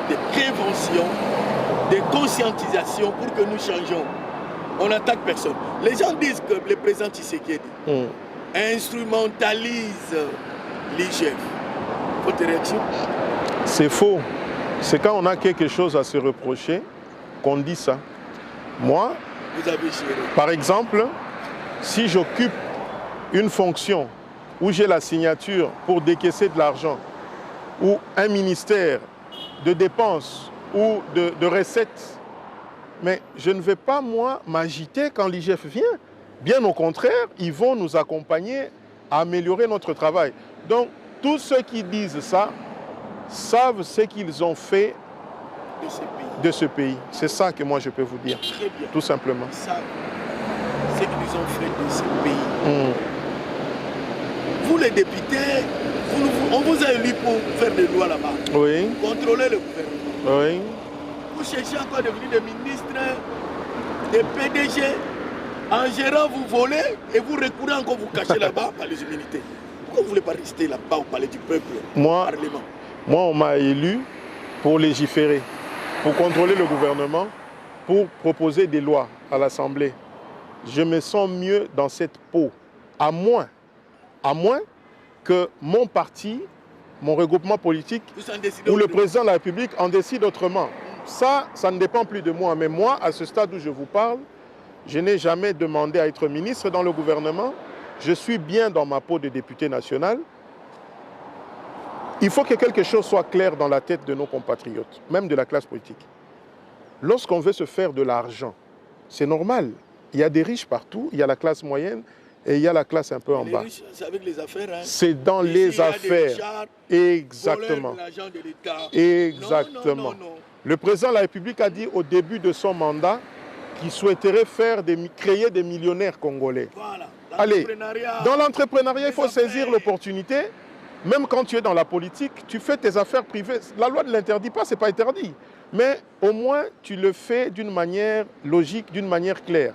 Speaker 1: de prévention, de conscientisation pour que nous changions. On n'attaque personne. Les gens disent que le président Tshisekedi instrumentalise l'IGF. Votre réaction?
Speaker 2: C'est faux. C'est quand on a quelque chose à se reprocher qu'on dit ça. Moi,
Speaker 1: vous avez géré?
Speaker 2: Par exemple, si j'occupe une fonction où j'ai la signature pour décaisser de l'argent, ou un ministère de dépenses ou de recettes, mais je ne vais pas, moi, m'agiter quand l'IGF vient. Bien au contraire, ils vont nous accompagner à améliorer notre travail. Donc, tous ceux qui disent ça savent ce qu'ils ont fait de ce pays. C'est ça que moi je peux vous dire.
Speaker 1: Très bien.
Speaker 2: Tout simplement.
Speaker 1: Ils savent ce qu'ils ont fait de ce pays. Vous les députés, on vous a élu pour faire des lois là-bas.
Speaker 2: Oui.
Speaker 1: Contrôler le gouvernement.
Speaker 2: Oui.
Speaker 1: Vous cherchez encore à devenir des ministres, des PDG. En gérant, vous volez et vous recourez encore vous cacher là-bas par les humilités. Pourquoi vous ne voulez pas rester là-bas au palais du peuple, au Parlement?
Speaker 2: Moi, on m'a élu pour légiférer, pour contrôler le gouvernement, pour proposer des lois à l'Assemblée. Je me sens mieux dans cette peau, à moins que mon parti, mon regroupement politique ou le président de la République en décide autrement. Ça ne dépend plus de moi. Mais moi, à ce stade où je vous parle, je n'ai jamais demandé à être ministre dans le gouvernement. Je suis bien dans ma peau de député national. Il faut que quelque chose soit clair dans la tête de nos compatriotes, même de la classe politique. Lorsqu'on veut se faire de l'argent, c'est normal. Il y a des riches partout, il y a la classe moyenne et il y a la classe un peu en bas.
Speaker 1: C'est avec les affaires. Hein.
Speaker 2: C'est dans les affaires. Exactement. Exactement.
Speaker 1: Non.
Speaker 2: Le président de la République a dit au début de son mandat qu'il souhaiterait créer des millionnaires congolais.
Speaker 1: Voilà.
Speaker 2: Allez, dans l'entrepreneuriat, il faut saisir l'opportunité. Même quand tu es dans la politique, tu fais tes affaires privées. La loi ne l'interdit pas, ce n'est pas interdit. Mais au moins, tu le fais d'une manière logique, d'une manière claire.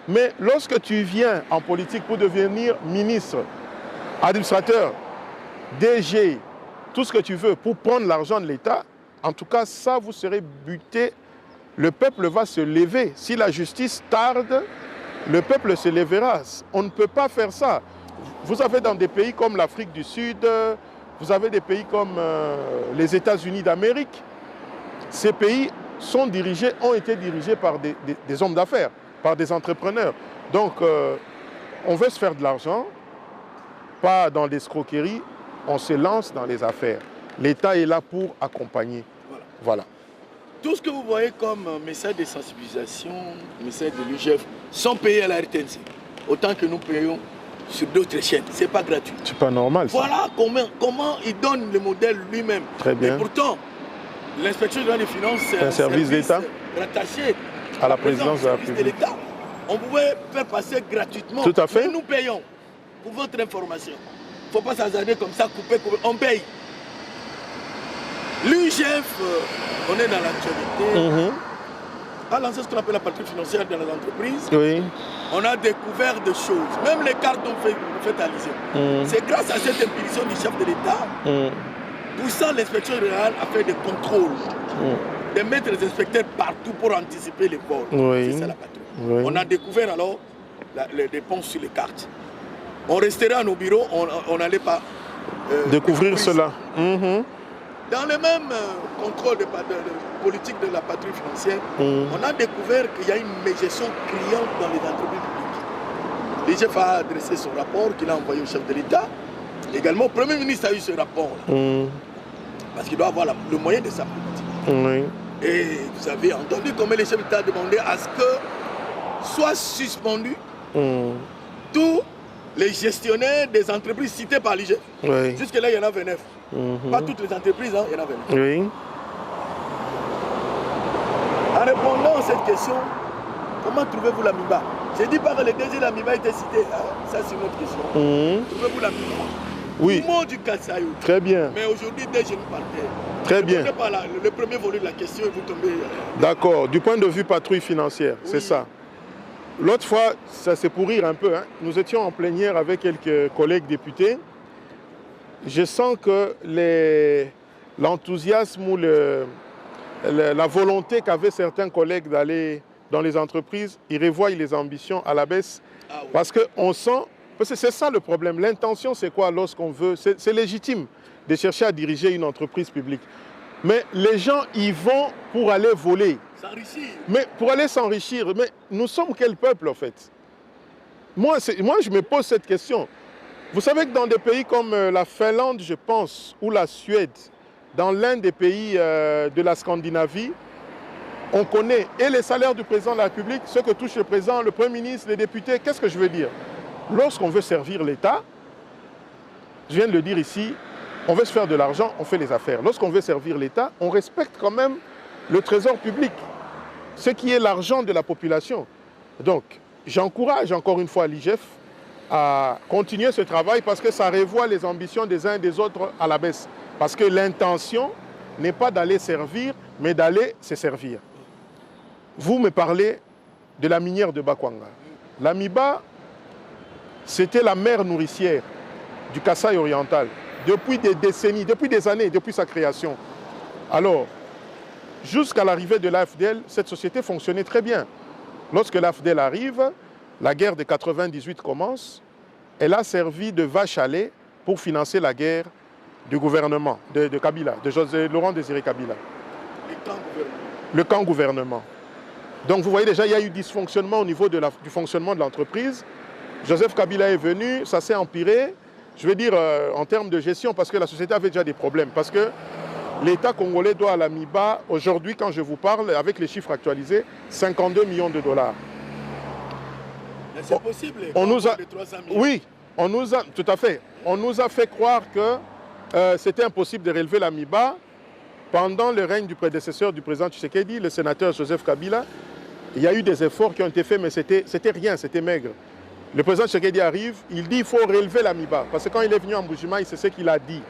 Speaker 2: Mais lorsque tu viens en politique pour devenir ministre, administrateur, DG, tout ce que tu veux, pour prendre l'argent de l'État, en tout cas, ça, vous serez buté. Le peuple va se lever. Si la justice tarde, le peuple se lèvera. On ne peut pas faire ça. Vous avez dans des pays comme l'Afrique du Sud, vous avez des pays comme les États-Unis d'Amérique. Ces pays ont été dirigés par des hommes d'affaires, par des entrepreneurs. Donc, on veut se faire de l'argent, pas dans l'escroquerie, on se lance dans les affaires. L'État est là pour accompagner. Voilà.
Speaker 1: Tout ce que vous voyez comme message de sensibilisation, message de l'UGF, sont payés à la RTNC. Autant que nous payons sur d'autres chaînes. Ce n'est pas gratuit.
Speaker 2: C'est pas normal, ça.
Speaker 1: Voilà comment il donne le modèle lui-même.
Speaker 2: Très bien.
Speaker 1: Et pourtant, l'inspection générale des finances, c'est un
Speaker 2: service d'État
Speaker 1: rattaché
Speaker 2: à la présidence de la République.
Speaker 1: De l'État. On pouvait faire passer gratuitement.
Speaker 2: Tout à fait.
Speaker 1: Mais nous payons pour votre information. Il ne faut pas s'hasarder comme ça, couper. On paye. L'UGF, on est dans l'actualité. À lancer ce qu'on appelle la partie financière dans les entreprises.
Speaker 2: Oui.
Speaker 1: On a découvert des choses. Même les cartes dont vous faites allusion. C'est grâce à cette impulsion du chef de l'État, poussant l'inspection générale à faire des contrôles, de mettre les inspecteurs partout pour anticiper les vols.
Speaker 2: Oui.
Speaker 1: C'est ça la patrouille. Oui. On a découvert alors les dépenses sur les cartes. On resterait à nos bureaux, on n'allait pas
Speaker 2: découvrir cela.
Speaker 1: Dans le même contrôle de politique de la patrouille financière, on a découvert qu'il y a une mégestion criante dans les entreprises publiques. L'IGF a adressé son rapport qu'il a envoyé au chef de l'État. Également, le Premier ministre a eu ce rapport-là. Parce qu'il doit avoir le moyen de sa politique. Et vous avez entendu comment le chef d'État a demandé à ce que soient suspendus tous les gestionnaires des entreprises citées par l'IGF. Jusque-là, il y en a 29. Pas toutes les entreprises, hein, il y en a 29.
Speaker 2: Oui.
Speaker 1: En répondant à cette question, comment trouvez-vous l'AMIBA? J'ai dit par le DG, l'AMIBA était cité. Hein? Ça, c'est une autre question. Trouvez-vous l'AMIBA?
Speaker 2: Oui.
Speaker 1: Le mot du Kassayou.
Speaker 2: Très bien.
Speaker 1: Mais aujourd'hui, dès que je nous partais.
Speaker 2: Très bien.
Speaker 1: Pas le premier volet de la question et vous tombez.
Speaker 2: D'accord. Du point de vue patrouille financière, c'est ça. L'autre fois, ça c'est pour rire un peu, hein. Nous étions en plénière avec quelques collègues députés. Je sens que l'enthousiasme ou la volonté qu'avaient certains collègues d'aller dans les entreprises, ils revoient les ambitions à la baisse. Parce qu'on sent, parce que c'est ça le problème. L'intention, c'est quoi lorsqu'on veut? C'est légitime de chercher à diriger une entreprise publique. Mais les gens y vont pour aller voler.
Speaker 1: S'enrichir.
Speaker 2: Mais pour aller s'enrichir, mais nous sommes quel peuple en fait? Moi, je me pose cette question. Vous savez que dans des pays comme la Finlande, je pense, ou la Suède, dans l'un des pays de la Scandinavie, on connaît et les salaires du président de la République, ce que touche le président, le Premier ministre, les députés. Qu'est-ce que je veux dire? Lorsqu'on veut servir l'État, je viens de le dire ici, on veut se faire de l'argent, on fait les affaires. Lorsqu'on veut servir l'État, on respecte quand même le trésor public, ce qui est l'argent de la population. Donc, j'encourage encore une fois l'IGF à continuer ce travail parce que ça revoit les ambitions des uns et des autres à la baisse. Parce que l'intention n'est pas d'aller servir, mais d'aller se servir. Vous me parlez de la minière de Bakwanga. La Miba, c'était la mère nourricière du Kasaï oriental depuis des décennies, depuis des années, depuis sa création. Alors, jusqu'à l'arrivée de l'AFDL, cette société fonctionnait très bien. Lorsque l'AFDL arrive, la guerre de 98 commence. Elle a servi de vache à lait pour financer la guerre du gouvernement de Kabila, de Laurent Désiré Kabila. Le camp gouvernement. Donc vous voyez déjà, il y a eu dysfonctionnement au niveau du fonctionnement de l'entreprise. Joseph Kabila est venu, ça s'est empiré, je veux dire en termes de gestion, parce que la société avait déjà des problèmes. Parce que l'État congolais doit à la MIBA, aujourd'hui, quand je vous parle, avec les chiffres actualisés, 52 millions de dollars.
Speaker 1: C'est possible.
Speaker 2: On nous a,
Speaker 1: de 300 millions.
Speaker 2: oui, on nous a, tout à fait. On nous a fait croire que c'était impossible de relever la MIBA pendant le règne du prédécesseur du président Tshisekedi, le sénateur Joseph Kabila. Il y a eu des efforts qui ont été faits, mais c'était rien, c'était maigre. Le président Tshisekedi arrive, il dit qu'il faut relever la MIBA. Parce que quand il est venu en Mbujimaï, c'est ce qu'il a dit.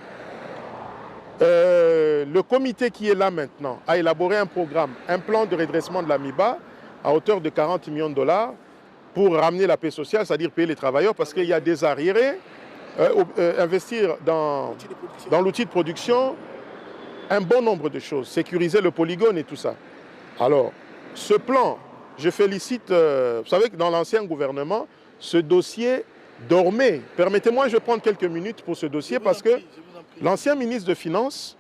Speaker 2: Le comité qui est là maintenant a élaboré un programme, un plan de redressement de la MIBA à hauteur de 40 millions de dollars pour ramener la paix sociale, c'est-à-dire payer les travailleurs, parce qu'il y a des arriérés, investir dans l'outil de production, un bon nombre de choses, sécuriser le polygone et tout ça. Alors, ce plan, je félicite, vous savez que dans l'ancien gouvernement, ce dossier dormait. Permettez-moi, je vais prendre quelques minutes pour ce dossier, parce que l'ancien ministre de Finances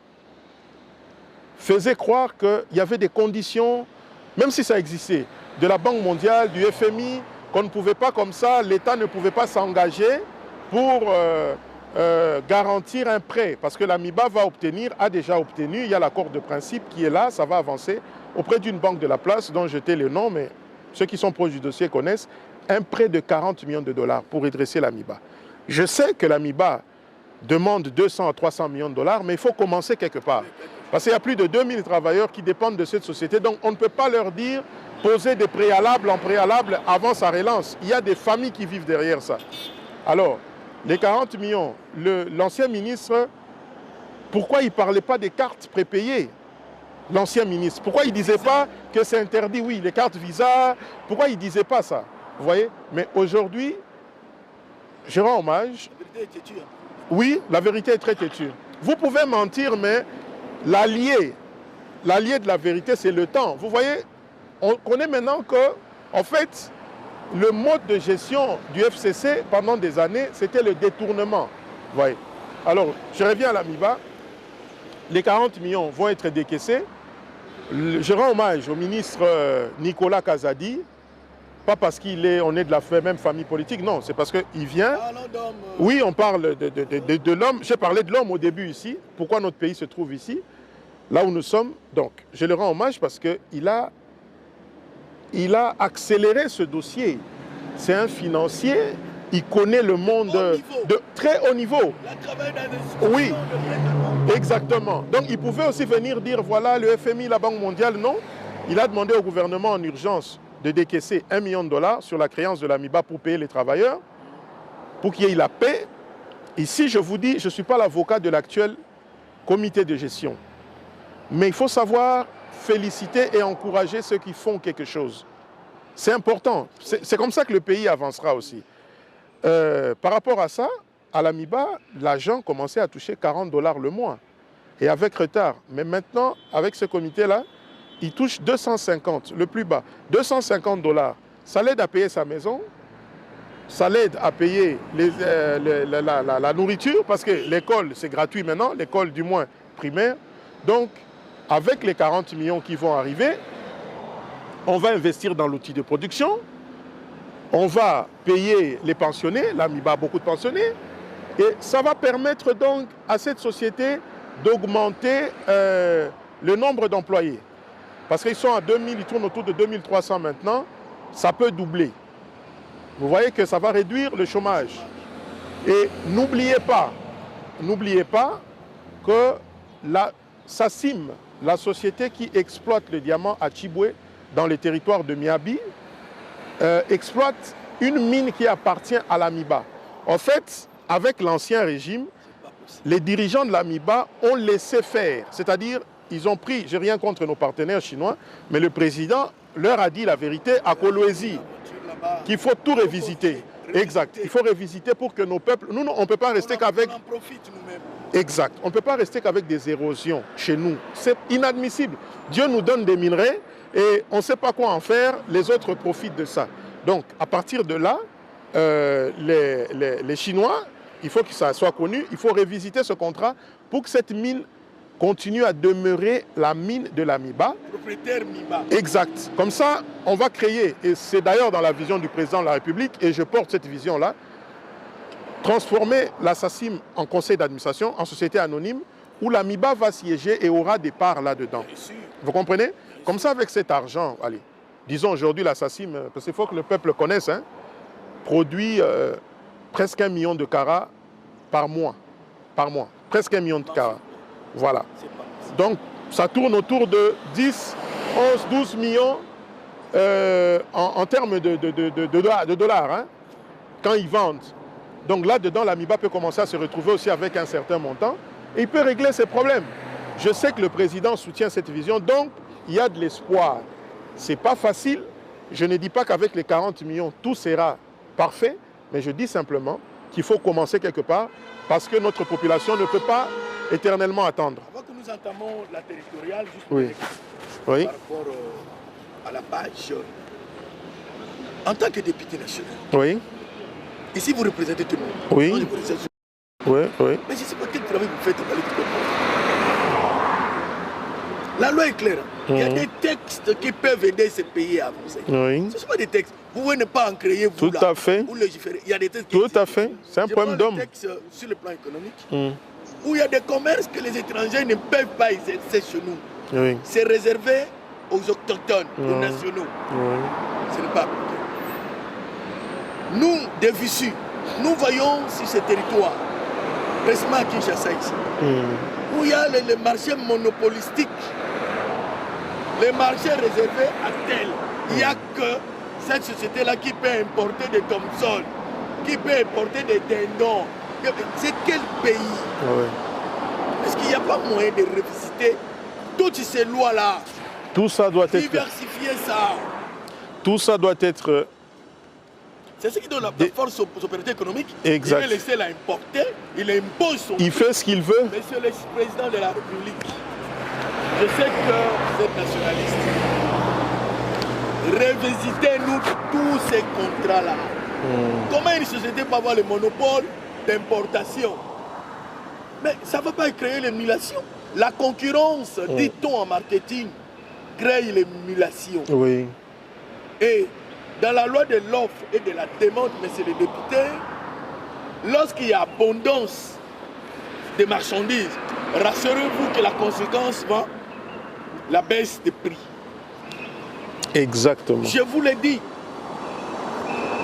Speaker 2: faisait croire qu'il y avait des conditions, même si ça existait, de la Banque mondiale, du FMI, qu'on ne pouvait pas comme ça, l'État ne pouvait pas s'engager pour garantir un prêt. Parce que la MIBA a déjà obtenu, il y a l'accord de principe qui est là, ça va avancer auprès d'une banque de la place, dont je tais le nom, mais ceux qui sont proches du dossier connaissent, un prêt de 40 millions de dollars pour redresser la MIBA. Je sais que la MIBA demande 200 à 300 millions de dollars, mais il faut commencer quelque part. Parce qu'il y a plus de 2000 travailleurs qui dépendent de cette société, donc on ne peut pas leur dire poser des préalables en préalable avant sa relance. Il y a des familles qui vivent derrière ça. Alors, les 40 millions, l'ancien ministre, pourquoi il ne parlait pas des cartes prépayées? L'ancien ministre, pourquoi il ne disait pas que c'est interdit? Oui, les cartes Visa, pourquoi il ne disait pas ça? Vous voyez? Mais aujourd'hui, je rends hommage.
Speaker 1: La vérité est têtue.
Speaker 2: Oui, la vérité est très têtue. Vous pouvez mentir, mais l'allié de la vérité, c'est le temps. Vous voyez, on connaît maintenant que, en fait, le mode de gestion du FCC pendant des années, c'était le détournement. Vous voyez. Alors, je reviens à la MIBA. Les 40 millions vont être décaissés. Je rends hommage au ministre Nicolas Kazadi, pas parce qu'on est de la même famille politique, non, c'est parce qu'il vient. Oui, on parle de l'homme. J'ai parlé de l'homme au début ici. Pourquoi notre pays se trouve ici, là où nous sommes. Donc, je le rends hommage parce qu'il a accéléré ce dossier. C'est un financier, il connaît le monde de très haut niveau. Oui, exactement. Donc, il pouvait aussi venir dire, voilà, le FMI, la Banque mondiale, non. Il a demandé au gouvernement en urgence de décaisser 1 million de dollars sur la créance de la MIBA pour payer les travailleurs, pour qu'il y ait la paix. Ici, je vous dis, je ne suis pas l'avocat de l'actuel comité de gestion. Mais il faut savoir féliciter et encourager ceux qui font quelque chose. C'est important. C'est comme ça que le pays avancera aussi. Par rapport à ça, à la MIBA, l'agent commençait à toucher 40 dollars le mois. Et avec retard. Mais maintenant, avec ce comité-là, il touche 250, le plus bas. 250 dollars. Ça l'aide à payer sa maison. Ça l'aide à payer la nourriture, parce que l'école, c'est gratuit maintenant, l'école du moins primaire. Donc, avec les 40 millions qui vont arriver, on va investir dans l'outil de production, on va payer les pensionnés, l'AMIBA a beaucoup de pensionnés, et ça va permettre donc à cette société d'augmenter le nombre d'employés. Parce qu'ils sont à 2000, ils tournent autour de 2300 maintenant, ça peut doubler. Vous voyez que ça va réduire le chômage. Et n'oubliez pas que la SACIM, la société qui exploite le diamant à Chiboué, dans les territoires de Miabi, exploite une mine qui appartient à l'AMIBA. En fait, avec l'ancien régime, les dirigeants de l'AMIBA ont laissé faire. C'est-à-dire, ils ont pris, j'ai rien contre nos partenaires chinois, mais le président leur a dit la vérité à Kolwezi, qu'il faut tout révisiter. Exact. Il faut révisiter pour que nos peuples... Nous, on ne peut pas rester qu'avec... Exact. On ne peut pas rester qu'avec des érosions chez nous. C'est inadmissible. Dieu nous donne des minerais et on ne sait pas quoi en faire. Les autres profitent de ça. Donc, à partir de là, les Chinois, il faut que ça soit connu, il faut révisiter ce contrat pour que cette mine continue à demeurer la mine de l'AMIBA.
Speaker 1: Propriétaire MIBA.
Speaker 2: Exact. Comme ça, on va créer, et c'est d'ailleurs dans la vision du président de la République, et je porte cette vision-là, transformer la SACIM en conseil d'administration, en société anonyme, où l'AMIBA va siéger et aura des parts là-dedans. Vous comprenez? Comme ça, avec cet argent, allez, disons aujourd'hui la SACIM, parce qu'il faut que le peuple connaisse, hein, produit presque 1 million de carats par mois. Presque 1 million de carats. Voilà. Donc, ça tourne autour de 10, 11, 12 millions en termes de dollars, hein, quand ils vendent. Donc là-dedans, l'AMIBA peut commencer à se retrouver aussi avec un certain montant et il peut régler ses problèmes. Je sais que le président soutient cette vision, donc il y a de l'espoir. Ce n'est pas facile. Je ne dis pas qu'avec les 40 millions, tout sera parfait, mais je dis simplement qu'il faut commencer quelque part parce que notre population ne peut pas éternellement attendre.
Speaker 1: Avant que nous entamons la territoriale, juste
Speaker 2: oui. Oui.
Speaker 1: Par rapport à la page, en tant que député national,
Speaker 2: oui.
Speaker 1: Ici vous représentez tout le monde.
Speaker 2: Oui.
Speaker 1: Non, représente...
Speaker 2: Oui, oui.
Speaker 1: Mais je ne sais pas quel travail vous faites dans les trucs. La loi est claire. Il y a des textes qui peuvent aider ces pays à avancer.
Speaker 2: Oui.
Speaker 1: Ce ne sont pas des textes. Vous pouvez ne pas en créer, vous,
Speaker 2: tout
Speaker 1: là,
Speaker 2: à fait.
Speaker 1: ou légiférer. Il y a des textes.
Speaker 2: Tout à fait. C'est un problème d'homme.
Speaker 1: Il y a des textes sur le plan économique où il y a des commerces que les étrangers ne peuvent pas exercer chez nous.
Speaker 2: Oui.
Speaker 1: C'est réservé aux autochtones, aux nationaux.
Speaker 2: Oui.
Speaker 1: Ce n'est pas appliqué. Nous, des Vissus, nous voyons sur ces territoires, récemment à Kinshasa ici, où il y a les marchés monopolistiques, les marchés réservés à tel. Il n'y a que cette société-là qui peut importer des Thomson, qui peut importer des dindons. C'est quel pays? Est-ce qu'il n'y a pas moyen de revisiter toutes ces lois-là?
Speaker 2: Tout ça doit être...
Speaker 1: Diversifier ça.
Speaker 2: Tout ça doit être...
Speaker 1: C'est ce qui donne la force aux opérateurs économiques.
Speaker 2: Exact.
Speaker 1: Il veut laisser l'importer, il impose son...
Speaker 2: Il fait ce qu'il veut.
Speaker 1: Monsieur le président de la République, je sais que vous êtes nationaliste. Revisitez-nous tous ces contrats-là. Comment une société peut avoir le monopole d'importation? Mais ça ne va pas créer l'émulation. La concurrence, dit-on en marketing, crée l'émulation.
Speaker 2: Oui.
Speaker 1: Et dans la loi de l'offre et de la demande, messieurs les députés, lorsqu'il y a abondance de marchandises, rassurez-vous que la conséquence va la baisse des prix.
Speaker 2: Exactement.
Speaker 1: Je vous l'ai dit,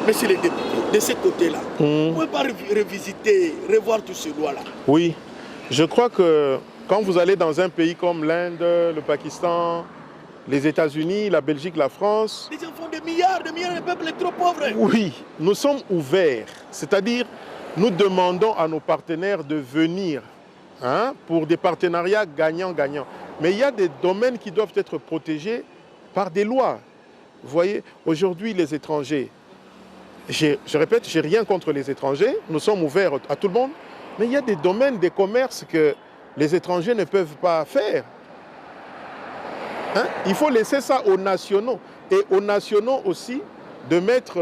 Speaker 1: messieurs les députés, de ce côté-là, vous ne pouvez pas revisiter, revoir tous ces lois-là. Oui,
Speaker 2: je crois que quand vous allez dans un pays comme l'Inde, le Pakistan, les États-Unis, la Belgique, la France...
Speaker 1: Les gens font des milliards, le peuple est trop pauvre.
Speaker 2: Oui, nous sommes ouverts. C'est-à-dire, nous demandons à nos partenaires de venir pour des partenariats gagnant-gagnant. Mais il y a des domaines qui doivent être protégés par des lois. Vous voyez, aujourd'hui, les étrangers... Je répète, je n'ai rien contre les étrangers. Nous sommes ouverts à tout le monde. Mais il y a des domaines, des commerces que les étrangers ne peuvent pas faire. Il faut laisser ça aux nationaux. Et aux nationaux aussi de mettre,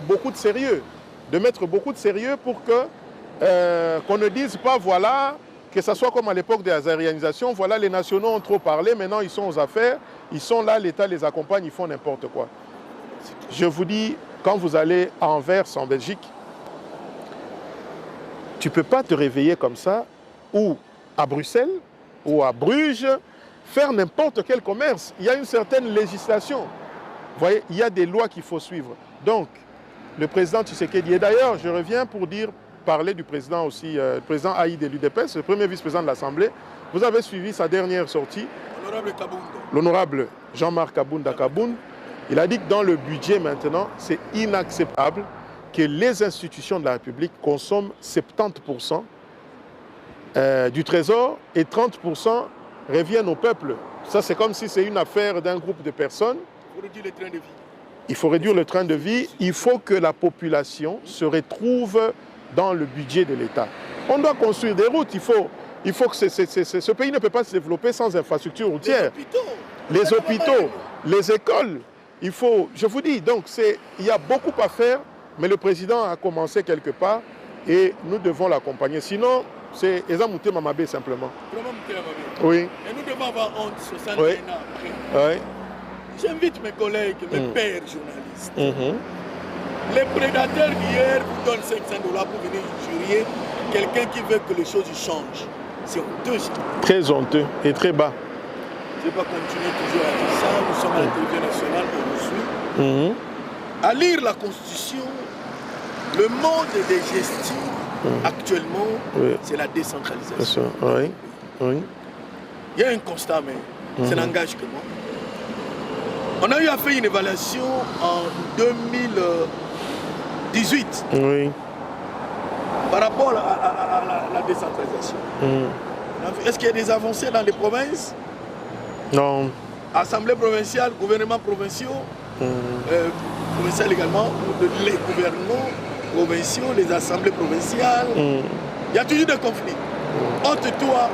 Speaker 2: beaucoup de sérieux. De mettre beaucoup de sérieux pour que qu'on ne dise pas, voilà, que ça soit comme à l'époque des azérianisations, voilà, les nationaux ont trop parlé, maintenant ils sont aux affaires, ils sont là, l'État les accompagne, ils font n'importe quoi. Je vous dis, quand vous allez à Anvers, en Belgique, tu ne peux pas te réveiller comme ça, ou à Bruxelles, ou à Bruges, faire n'importe quel commerce. Il y a une certaine législation. Vous voyez, il y a des lois qu'il faut suivre. Donc, le président Tshisekedi, et d'ailleurs, je reviens pour parler du président aussi, le président Haït de l'UDPS, le premier vice-président de l'Assemblée. Vous avez suivi sa dernière sortie. L'honorable Jean-Marc Kabounda Kaboun, il a dit que dans le budget maintenant, c'est inacceptable que les institutions de la République consomment 70% du trésor et 30% reviennent au peuple. Ça, c'est comme si c'est une affaire d'un groupe de personnes. Il faut réduire le train de vie. Il faut que la population se retrouve dans le budget de l'État. On doit construire des routes. Il faut que ce pays ne peut pas se développer sans infrastructures routières. Les hôpitaux, les écoles. Je vous dis, donc il y a beaucoup à faire, mais le président a commencé quelque part et nous devons l'accompagner. Sinon, c'est Ezamouté Mamabé simplement. Oui.
Speaker 1: Et nous devons avoir honte 61
Speaker 2: oui.
Speaker 1: ans après.
Speaker 2: Oui.
Speaker 1: J'invite mes collègues, mes pères journalistes. Les prédateurs d'hier vous donnent $500 pour venir injurier quelqu'un qui veut que les choses changent. C'est honteux.
Speaker 2: Très honteux et très bas.
Speaker 1: Je ne vais pas continuer toujours à dire ça. Nous sommes à la télévision nationale aujourd'hui. À lire la Constitution, le mode des gestions actuellement, c'est la décentralisation.
Speaker 2: Oui. Oui.
Speaker 1: Il y a un constat, mais ça n'engage que moi. On a eu à faire une évaluation en 2018 par rapport à la décentralisation. Est-ce qu'il y a des avancées dans les provinces?
Speaker 2: Non.
Speaker 1: Assemblée provinciale, gouvernements provinciaux, provinciales également, les gouvernements provinciaux, les assemblées provinciales. Il y a toujours des conflits. Entre toi,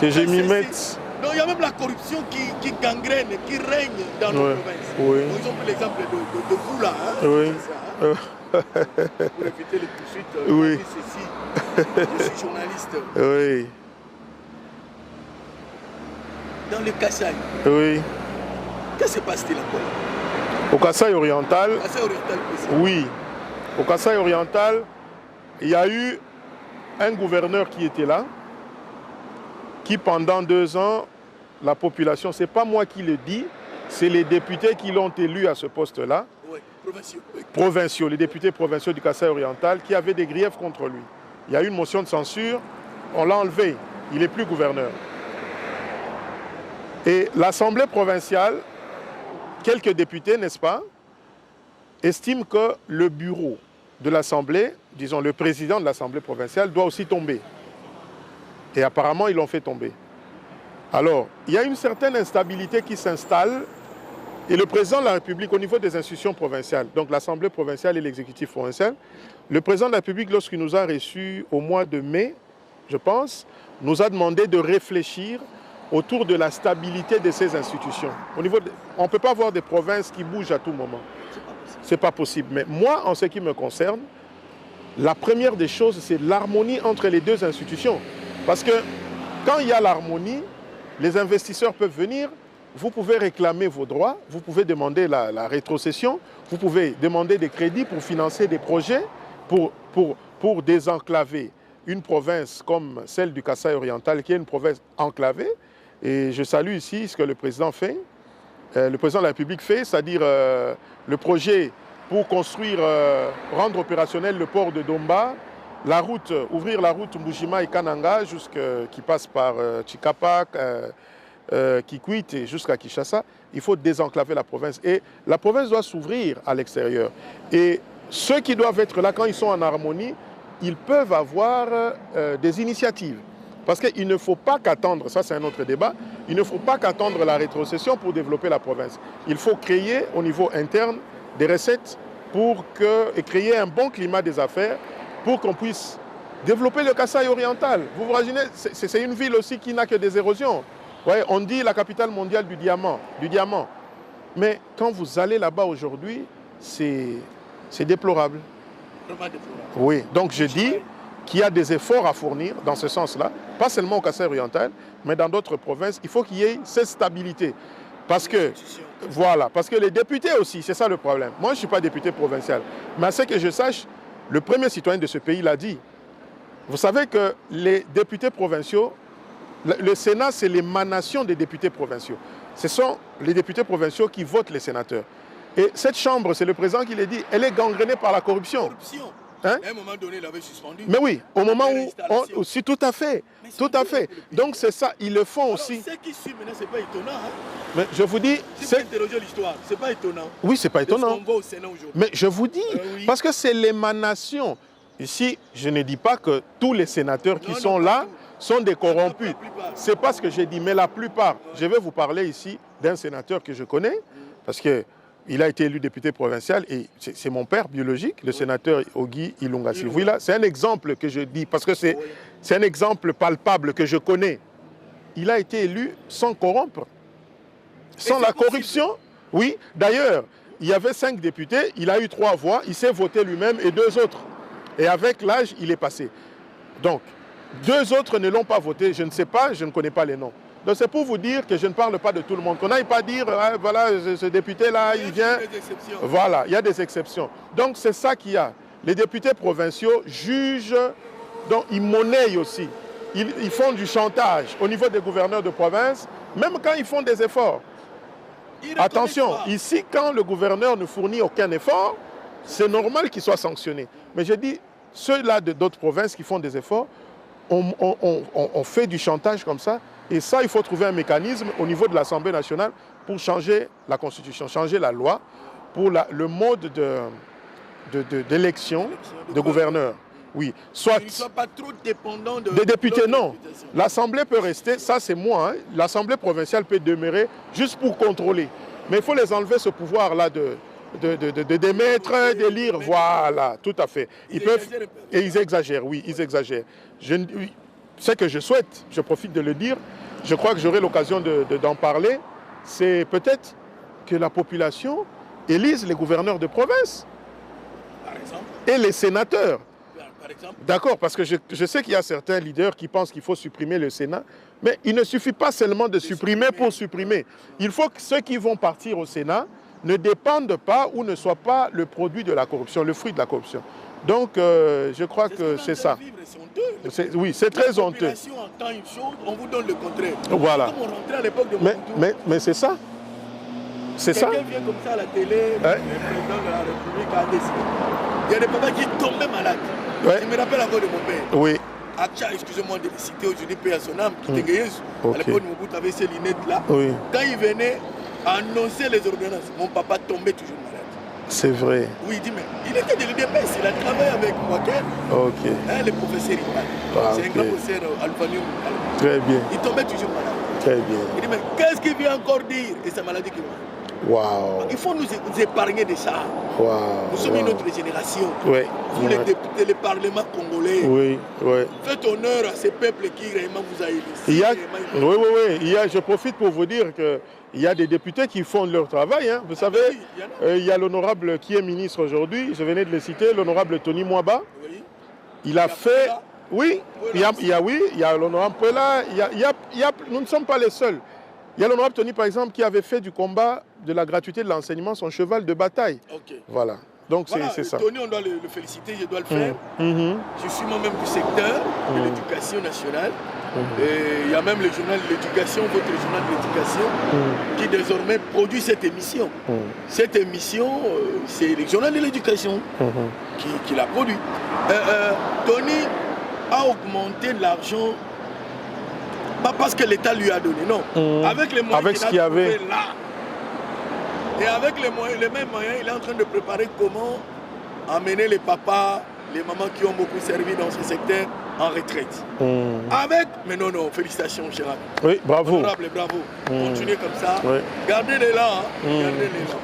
Speaker 2: que je m'y mette.
Speaker 1: Non, il y a même la corruption qui gangrène, qui règne dans nos provinces.
Speaker 2: Oui.
Speaker 1: Ils ont pris l'exemple de vous là.
Speaker 2: Oui.
Speaker 1: Ça, pour éviter les poursuites.
Speaker 2: Oui.
Speaker 1: Je suis journaliste.
Speaker 2: Oui.
Speaker 1: Dans le Kasaï.
Speaker 2: Oui.
Speaker 1: Qu'est-ce qui se passe-t-il encore?
Speaker 2: Au Kasaï oriental. Oui. Au Kasaï oriental, il y a eu un gouverneur qui était là, qui pendant 2 ans, la population, ce n'est pas moi qui le dis, c'est les députés qui l'ont élu à ce poste-là.
Speaker 1: Oui, provinciaux.
Speaker 2: Provinciaux, les députés provinciaux du Kasaï oriental, qui avaient des griefs contre lui. Il y a eu une motion de censure, on l'a enlevé, il n'est plus gouverneur. Et l'Assemblée provinciale, quelques députés, n'est-ce pas, estiment que le bureau de l'Assemblée, disons le président de l'Assemblée provinciale, doit aussi tomber. Et apparemment, ils l'ont fait tomber. Alors, il y a une certaine instabilité qui s'installe et le président de la République, au niveau des institutions provinciales, donc l'Assemblée provinciale et l'exécutif provincial, le président de la République, lorsqu'il nous a reçus au mois de mai, je pense, nous a demandé de réfléchir autour de la stabilité de ces institutions. On ne peut pas avoir des provinces qui bougent à tout moment. Ce n'est pas possible. Mais moi, en ce qui me concerne, la première des choses, c'est l'harmonie entre les deux institutions. Parce que quand il y a l'harmonie, les investisseurs peuvent venir, vous pouvez réclamer vos droits, vous pouvez demander la rétrocession, vous pouvez demander des crédits pour financer des projets, pour désenclaver une province comme celle du Kasaï oriental, qui est une province enclavée. Et je salue ici ce que le président fait, le président de la République fait, c'est-à-dire le projet pour construire, rendre opérationnel le port de Domba, la route, ouvrir la route Mbujima et Kananga qui passe par Tshikapa, Kikwit et jusqu'à Kinshasa. Il faut désenclaver la province. Et la province doit s'ouvrir à l'extérieur. Et ceux qui doivent être là, quand ils sont en harmonie, ils peuvent avoir des initiatives. Parce qu'il ne faut pas qu'attendre, ça c'est un autre débat, il ne faut pas qu'attendre la rétrocession pour développer la province. Il faut créer au niveau interne des recettes et créer un bon climat des affaires pour qu'on puisse développer le Kasaï oriental. Vous vous imaginez, c'est une ville aussi qui n'a que des érosions. Ouais, on dit la capitale mondiale du diamant. Mais quand vous allez là-bas aujourd'hui, c'est déplorable.
Speaker 1: Vraiment déplorable.
Speaker 2: Oui, donc je dis qu'il y a des efforts à fournir dans ce sens-là, pas seulement au Kasaï oriental, mais dans d'autres provinces. Il faut qu'il y ait cette stabilité. Parce que, voilà, parce que les députés aussi, c'est ça le problème. Moi, je ne suis pas député provincial. Mais à ce que je sache, le premier citoyen de ce pays l'a dit. Vous savez que les députés provinciaux, le Sénat, c'est l'émanation des députés provinciaux. Ce sont les députés provinciaux qui votent les sénateurs. Et cette chambre, c'est le président qui l'a dit, elle est gangrénée par la corruption. Hein?
Speaker 1: À un moment donné, il l'avait suspendu.
Speaker 2: Mais oui, au moment où... aussi, tout à fait. Tout à fait. Donc c'est ça, ils le font aussi.
Speaker 1: Ce qui suit maintenant, ce n'est pas étonnant. Hein?
Speaker 2: Mais je vous dis...
Speaker 1: Si vous interrogez l'histoire, ce n'est pas étonnant.
Speaker 2: Oui, ce n'est pas étonnant.
Speaker 1: On voit au Sénat aujourd'hui.
Speaker 2: Mais je vous dis,
Speaker 1: oui.
Speaker 2: parce que c'est l'émanation. Ici, je ne dis pas que tous les sénateurs qui sont là sont des corrompus. Ce n'est pas ce que j'ai dit, mais la plupart. Je vais vous parler ici d'un sénateur que je connais, parce qu'il a été élu député provincial et c'est mon père biologique, le sénateur Ogi Ilunga Sivouila. C'est un exemple que je dis, parce que c'est un exemple palpable que je connais. Il a été élu sans corrompre, sans la corruption. Oui, d'ailleurs, il y avait 5 députés, il a eu 3 voix, il s'est voté lui-même et 2 autres. Et avec l'âge, il est passé. Donc, 2 autres ne l'ont pas voté, je ne sais pas, je ne connais pas les noms. Donc c'est pour vous dire que je ne parle pas de tout le monde. Qu'on n'aille pas dire, ah, voilà, ce député-là, il vient. Voilà, il y a des exceptions. Donc c'est ça qu'il y a. Les députés provinciaux jugent, donc ils monnaient aussi. Ils font du chantage au niveau des gouverneurs de province, même quand ils font des efforts. Attention, ici, quand le gouverneur ne fournit aucun effort, c'est normal qu'il soit sanctionné. Mais je dis, ceux-là d'autres provinces qui font des efforts, on fait du chantage comme ça. Et ça, il faut trouver un mécanisme au niveau de l'Assemblée nationale pour changer la Constitution, changer la loi pour le mode d'élection de gouverneurs. Oui, soit
Speaker 1: ils ne soient pas trop dépendants
Speaker 2: des députés, non. L'Assemblée peut rester, ça c'est moi, hein. L'Assemblée provinciale peut demeurer juste pour contrôler. Mais il faut les enlever ce pouvoir-là de démettre, d'élire, voilà, tout à fait. Ils peuvent, et ils exagèrent, oui, ils exagèrent. Ce que je souhaite, je profite de le dire, je crois que j'aurai l'occasion d'en parler, c'est peut-être que la population élise les gouverneurs de province.
Speaker 1: Par exemple.
Speaker 2: Et les sénateurs.
Speaker 1: Par exemple.
Speaker 2: D'accord, parce que je sais qu'il y a certains leaders qui pensent qu'il faut supprimer le Sénat, mais il ne suffit pas seulement de supprimer pour supprimer. Il faut que ceux qui vont partir au Sénat ne dépendent pas ou ne soient pas le produit de la corruption, le fruit de la corruption. Donc, je crois que c'est ça. Oui, c'est très honteux.
Speaker 1: La population entend une chose, on vous donne le contraire.
Speaker 2: Voilà.
Speaker 1: Comme on rentrait à l'époque de Mobutu.
Speaker 2: Mais c'est ça. C'est ça.
Speaker 1: Quelqu'un vient comme ça à la télé, le président de la République a décidé. Il y a des papas qui tombaient malades.
Speaker 2: Ouais.
Speaker 1: Je me rappelle encore de mon père.
Speaker 2: Oui.
Speaker 1: Acha, excusez-moi de le citer aujourd'hui, paix à son âme, qui était gayeuse. À l'époque de Mobutu avait ces lunettes-là.
Speaker 2: Oui.
Speaker 1: Quand il venait annoncer les ordonnances, mon papa tombait toujours malade.
Speaker 2: C'est vrai.
Speaker 1: Oui, il dit, mais il était de l'UDPS, il a travaillé avec moi.
Speaker 2: Ok.
Speaker 1: Hein, le professeur Iqbal. C'est un grand professeur Alphani.
Speaker 2: Très bien.
Speaker 1: Il tombait toujours malade.
Speaker 2: Très bien.
Speaker 1: Il dit, mais qu'est-ce qu'il vient encore dire? Et sa maladie qui va.
Speaker 2: Waouh.
Speaker 1: Il faut nous épargner de ça.
Speaker 2: Waouh.
Speaker 1: Nous sommes une autre génération.
Speaker 2: Oui.
Speaker 1: Vous, les députés, les parlements congolais.
Speaker 2: Oui, oui.
Speaker 1: Faites honneur à ces peuples qui réellement vous a élus.
Speaker 2: Oui. Je profite pour vous dire qu'il y a des députés qui font leur travail. Hein. Vous savez, il y a l'honorable qui est ministre aujourd'hui, je venais de le citer, l'honorable Tony Mwaba. Oui. Il a fait... Oui, il y a l'honorable Puela, nous ne sommes pas les seuls. Il y a l'honorable Tony, par exemple, qui avait fait du combat de la gratuité de l'enseignement son cheval de bataille. Okay. Voilà. Donc voilà, c'est ça.
Speaker 1: Tony, on doit le féliciter, je dois le faire. Je suis moi-même du secteur de l'éducation nationale. Et il y a même le journal de l'éducation, votre journal de l'éducation, qui désormais produit cette émission. Cette émission, c'est le journal de l'éducation qui l'a produit. Tony a augmenté l'argent. Pas parce que l'État lui a donné, non. Avec les moyens qu'il a trouvé là. Et avec les mêmes moyens, il est en train de préparer comment amener les papas, les mamans qui ont beaucoup servi dans ce secteur en retraite. Mais non, félicitations, cher ami.
Speaker 2: Oui, bravo.
Speaker 1: Honorable, bravo. Continuez comme ça. Oui. Gardez-les là. Gardez-les là.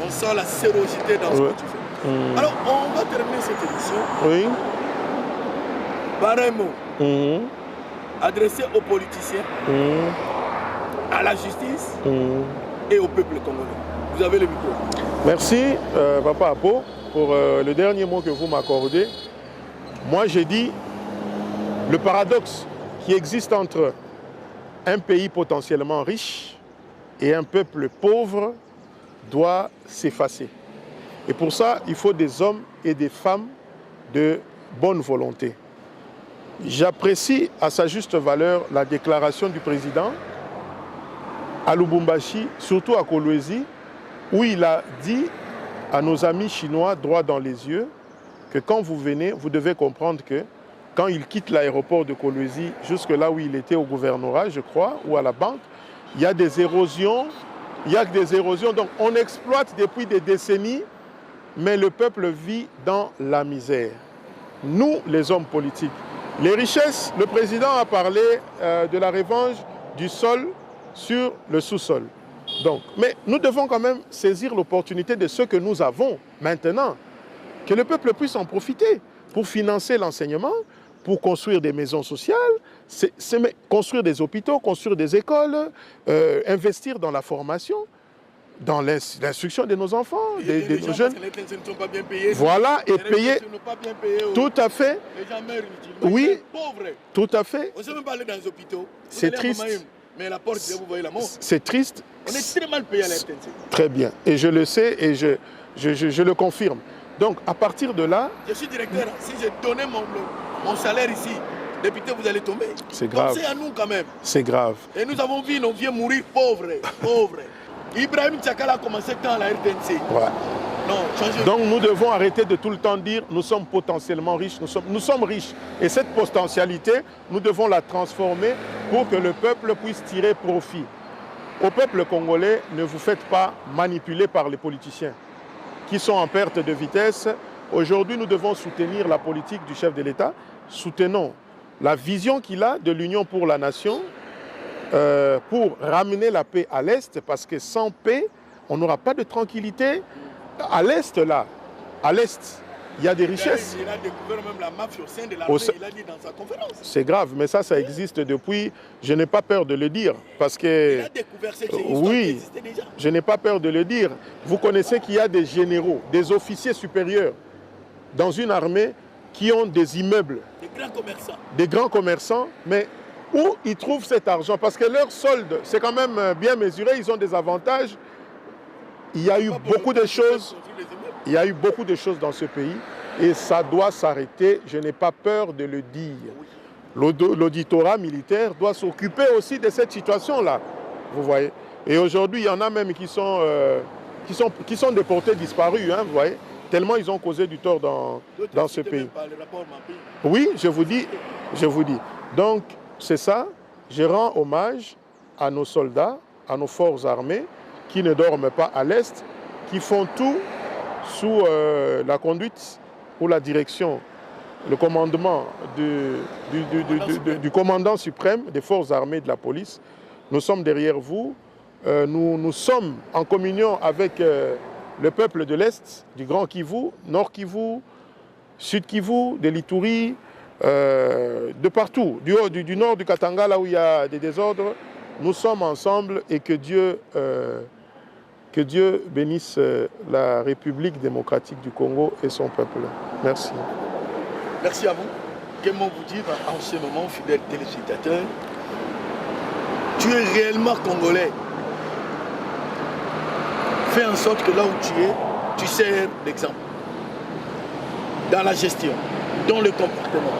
Speaker 1: On sent la sérosité dans ce que tu fais. Alors, on va terminer cette émission.
Speaker 2: Oui.
Speaker 1: Par un mot. Adressé aux politiciens, à la justice et au peuple congolais. Vous avez le micro.
Speaker 2: Merci, Papa Apo, pour le dernier mot que vous m'accordez. Moi, j'ai dit le paradoxe qui existe entre un pays potentiellement riche et un peuple pauvre doit s'effacer. Et pour ça, il faut des hommes et des femmes de bonne volonté. J'apprécie à sa juste valeur la déclaration du président à Lubumbashi, surtout à Kolwezi, où il a dit à nos amis chinois droit dans les yeux que quand vous venez, vous devez comprendre que quand il quitte l'aéroport de Kolwezi, jusque là où il était au gouvernorat, je crois, ou à la banque, il y a des érosions, donc on exploite depuis des décennies, mais le peuple vit dans la misère. Nous, les hommes politiques, les richesses, le président a parlé de la revanche du sol sur le sous-sol. Donc, mais nous devons quand même saisir l'opportunité de ce que nous avons maintenant, que le peuple puisse en profiter pour financer l'enseignement, pour construire des maisons sociales, construire des hôpitaux, construire des écoles, investir dans la formation, dans l'instruction de nos enfants, de nos jeunes.
Speaker 1: Parce que les ne sont pas bien payés.
Speaker 2: Voilà, et payer.
Speaker 1: Ne pas bien payés,
Speaker 2: Tout à fait.
Speaker 1: Les gens meurent inutilement.
Speaker 2: Oui,
Speaker 1: pauvres.
Speaker 2: tout à fait.
Speaker 1: On ne sait même pas aller dans les hôpitaux.
Speaker 2: C'est triste.
Speaker 1: Mais la porte, vous voyez la mort.
Speaker 2: C'est triste.
Speaker 1: On est très mal payé à la RTNC.
Speaker 2: Très bien. Et je le sais et je le confirme. Donc, à partir de là...
Speaker 1: Je suis directeur. Si j'ai donné mon salaire ici, député, vous allez tomber.
Speaker 2: C'est grave.
Speaker 1: Pensez à nous quand même.
Speaker 2: C'est grave.
Speaker 1: Et nous avons vu nos vieux mourir pauvres. Pauvres. Ibrahim Tchakala a commencé quand à la RTNC.
Speaker 2: Ouais.
Speaker 1: Non, changez.
Speaker 2: Donc nous devons arrêter de tout le temps dire nous sommes potentiellement riches, nous sommes riches. Et cette potentialité, nous devons la transformer pour que le peuple puisse tirer profit. Au peuple congolais, ne vous faites pas manipuler par les politiciens qui sont en perte de vitesse. Aujourd'hui, nous devons soutenir la politique du chef de l'État. Soutenons la vision qu'il a de l'Union pour la nation, pour ramener la paix à l'Est, parce que sans paix, on n'aura pas de tranquillité. À l'Est, là, à l'Est, il y a des richesses.
Speaker 1: Il a découvert même la mafia au sein de l'armée, il a dit dans sa conférence.
Speaker 2: C'est grave, mais ça existe depuis, je n'ai pas peur de le dire, parce que...
Speaker 1: Il a découvert cette
Speaker 2: oui,
Speaker 1: déjà.
Speaker 2: Je n'ai pas peur de le dire. Vous connaissez qu'il y a des généraux, des officiers supérieurs dans une armée qui ont des immeubles.
Speaker 1: Des grands commerçants.
Speaker 2: Des grands commerçants, mais où ils trouvent cet argent? Parce que leur solde, c'est quand même bien mesuré, ils ont des avantages. Il y a eu beaucoup de choses. Il y a eu beaucoup de choses dans ce pays et ça doit s'arrêter. Je n'ai pas peur de le dire. L'auditorat militaire doit s'occuper aussi de cette situation-là. Vous voyez. Et aujourd'hui, il y en a même qui sont déportés, disparus. Hein, vous voyez. Tellement ils ont causé du tort dans ce pays. Oui, je vous dis. Donc, c'est ça. Je rends hommage à nos soldats, à nos forces armées qui ne dorment pas à l'Est, qui font tout sous la conduite ou la direction, le commandement du commandant suprême des forces armées de la police. Nous sommes derrière vous. Nous sommes en communion avec le peuple de l'Est, du Grand Kivu, Nord Kivu, Sud Kivu, de l'Ituri, de partout, du nord du Katanga, là où il y a des désordres. Nous sommes ensemble et que Dieu bénisse la République démocratique du Congo et son peuple. Merci.
Speaker 1: Merci à vous. Quel mot vous dire en ce moment, fidèles téléspectateurs? Tu es réellement congolais. Fais en sorte que là où tu es, tu sers d'exemple. Dans la gestion, dans le comportement,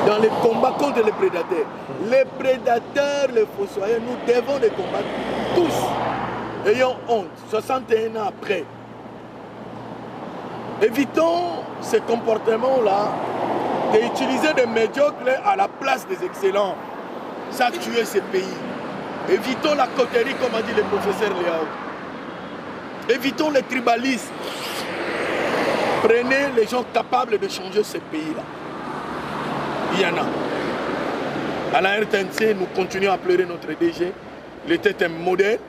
Speaker 1: dans les combats contre les prédateurs. Les prédateurs, les fossoyeurs, nous devons les combattre tous. Ayons honte, 61 ans après. Évitons ces comportements-là d'utiliser des médiocres à la place des excellents. Ça a tué ces pays. Évitons la coterie, comme a dit le professeur Léao. Évitons le tribalisme. Prenez les gens capables de changer ces pays-là. Il y en a. À la RTNC, nous continuons à pleurer notre DG. Il était un modèle,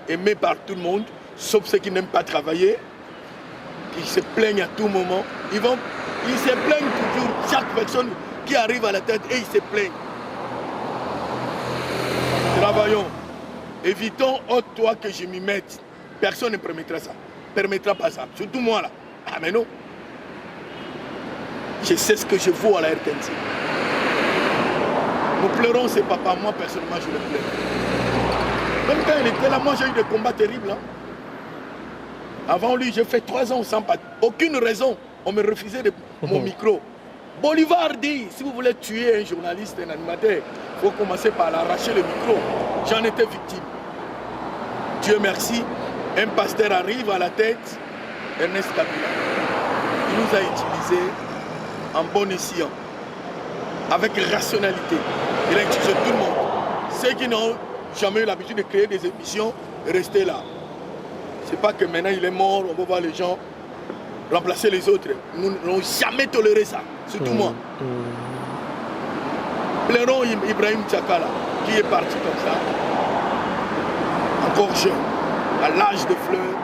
Speaker 1: aimé par tout le monde, sauf ceux qui n'aiment pas travailler, qui se plaignent à tout moment. Ils se plaignent toujours, chaque personne qui arrive à la tête, et ils se plaignent. Travaillons. Évitons, toi que je m'y mette. Personne ne permettra ça. Permettra pas ça. Surtout moi là. Ah mais non. Je sais ce que je vaux à la RTNC. Nous pleurons ces papas, moi personnellement je le pleure. Même quand il était là, moi j'ai eu des combats terribles. Hein. Avant lui, j'ai fait 3 ans sans aucune raison. On me refusait mon micro. Bolivar dit, si vous voulez tuer un journaliste, un animateur, il faut commencer par l'arracher le micro. J'en étais victime. Dieu merci, un pasteur arrive à la tête, Ernest Kabila. Il nous a utilisés en bon escient, avec rationalité. Il a utilisé tout le monde. Ceux qui n'ont jamais eu l'habitude de créer des émissions, restez là. C'est pas que maintenant il est mort, on va voir les gens remplacer les autres. Nous n'avons jamais toléré ça, surtout moi. Pleurons Ibrahim Tchakala, qui est parti comme ça, encore jeune, à l'âge de fleurs,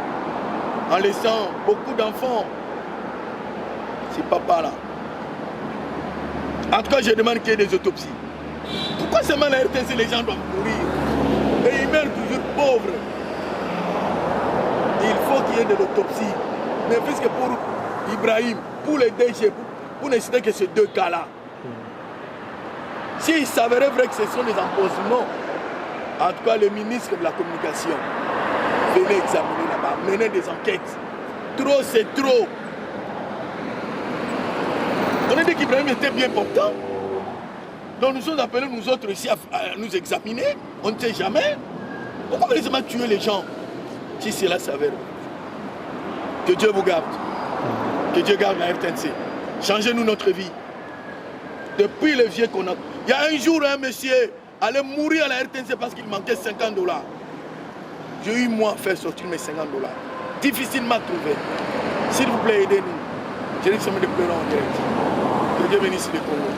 Speaker 1: en laissant beaucoup d'enfants. C'est papa là. En tout cas, je demande qu'il y ait des autopsies. Pourquoi seulement la RTC, les gens doivent mourir? Et ils meurent toujours pauvres. Il faut qu'il y ait de l'autopsie. Mais puisque pour Ibrahim, pour les DG, pour ne citer que ces 2 cas-là, s'il s'avérait vrai que ce sont des empoisonnements, en tout cas le ministre de la Communication, venez examiner là-bas, mener des enquêtes. Trop, c'est trop. On a dit qu'Ibrahim était bien portant. Donc nous sommes appelés, nous autres ici, à nous examiner. On ne sait jamais. Pourquoi vous laissez tuer les gens si cela s'avère? Que Dieu vous garde. Que Dieu garde la RTNC. Changez-nous notre vie. Depuis le vieux qu'on a... Il y a un jour, un monsieur allait mourir à la RTNC parce qu'il manquait 50 $. J'ai eu moi à faire sortir mes 50 $. Difficilement trouvé. S'il vous plaît, aidez-nous. Je dis que ça me déplaira en direct. Que Dieu bénisse le Congo.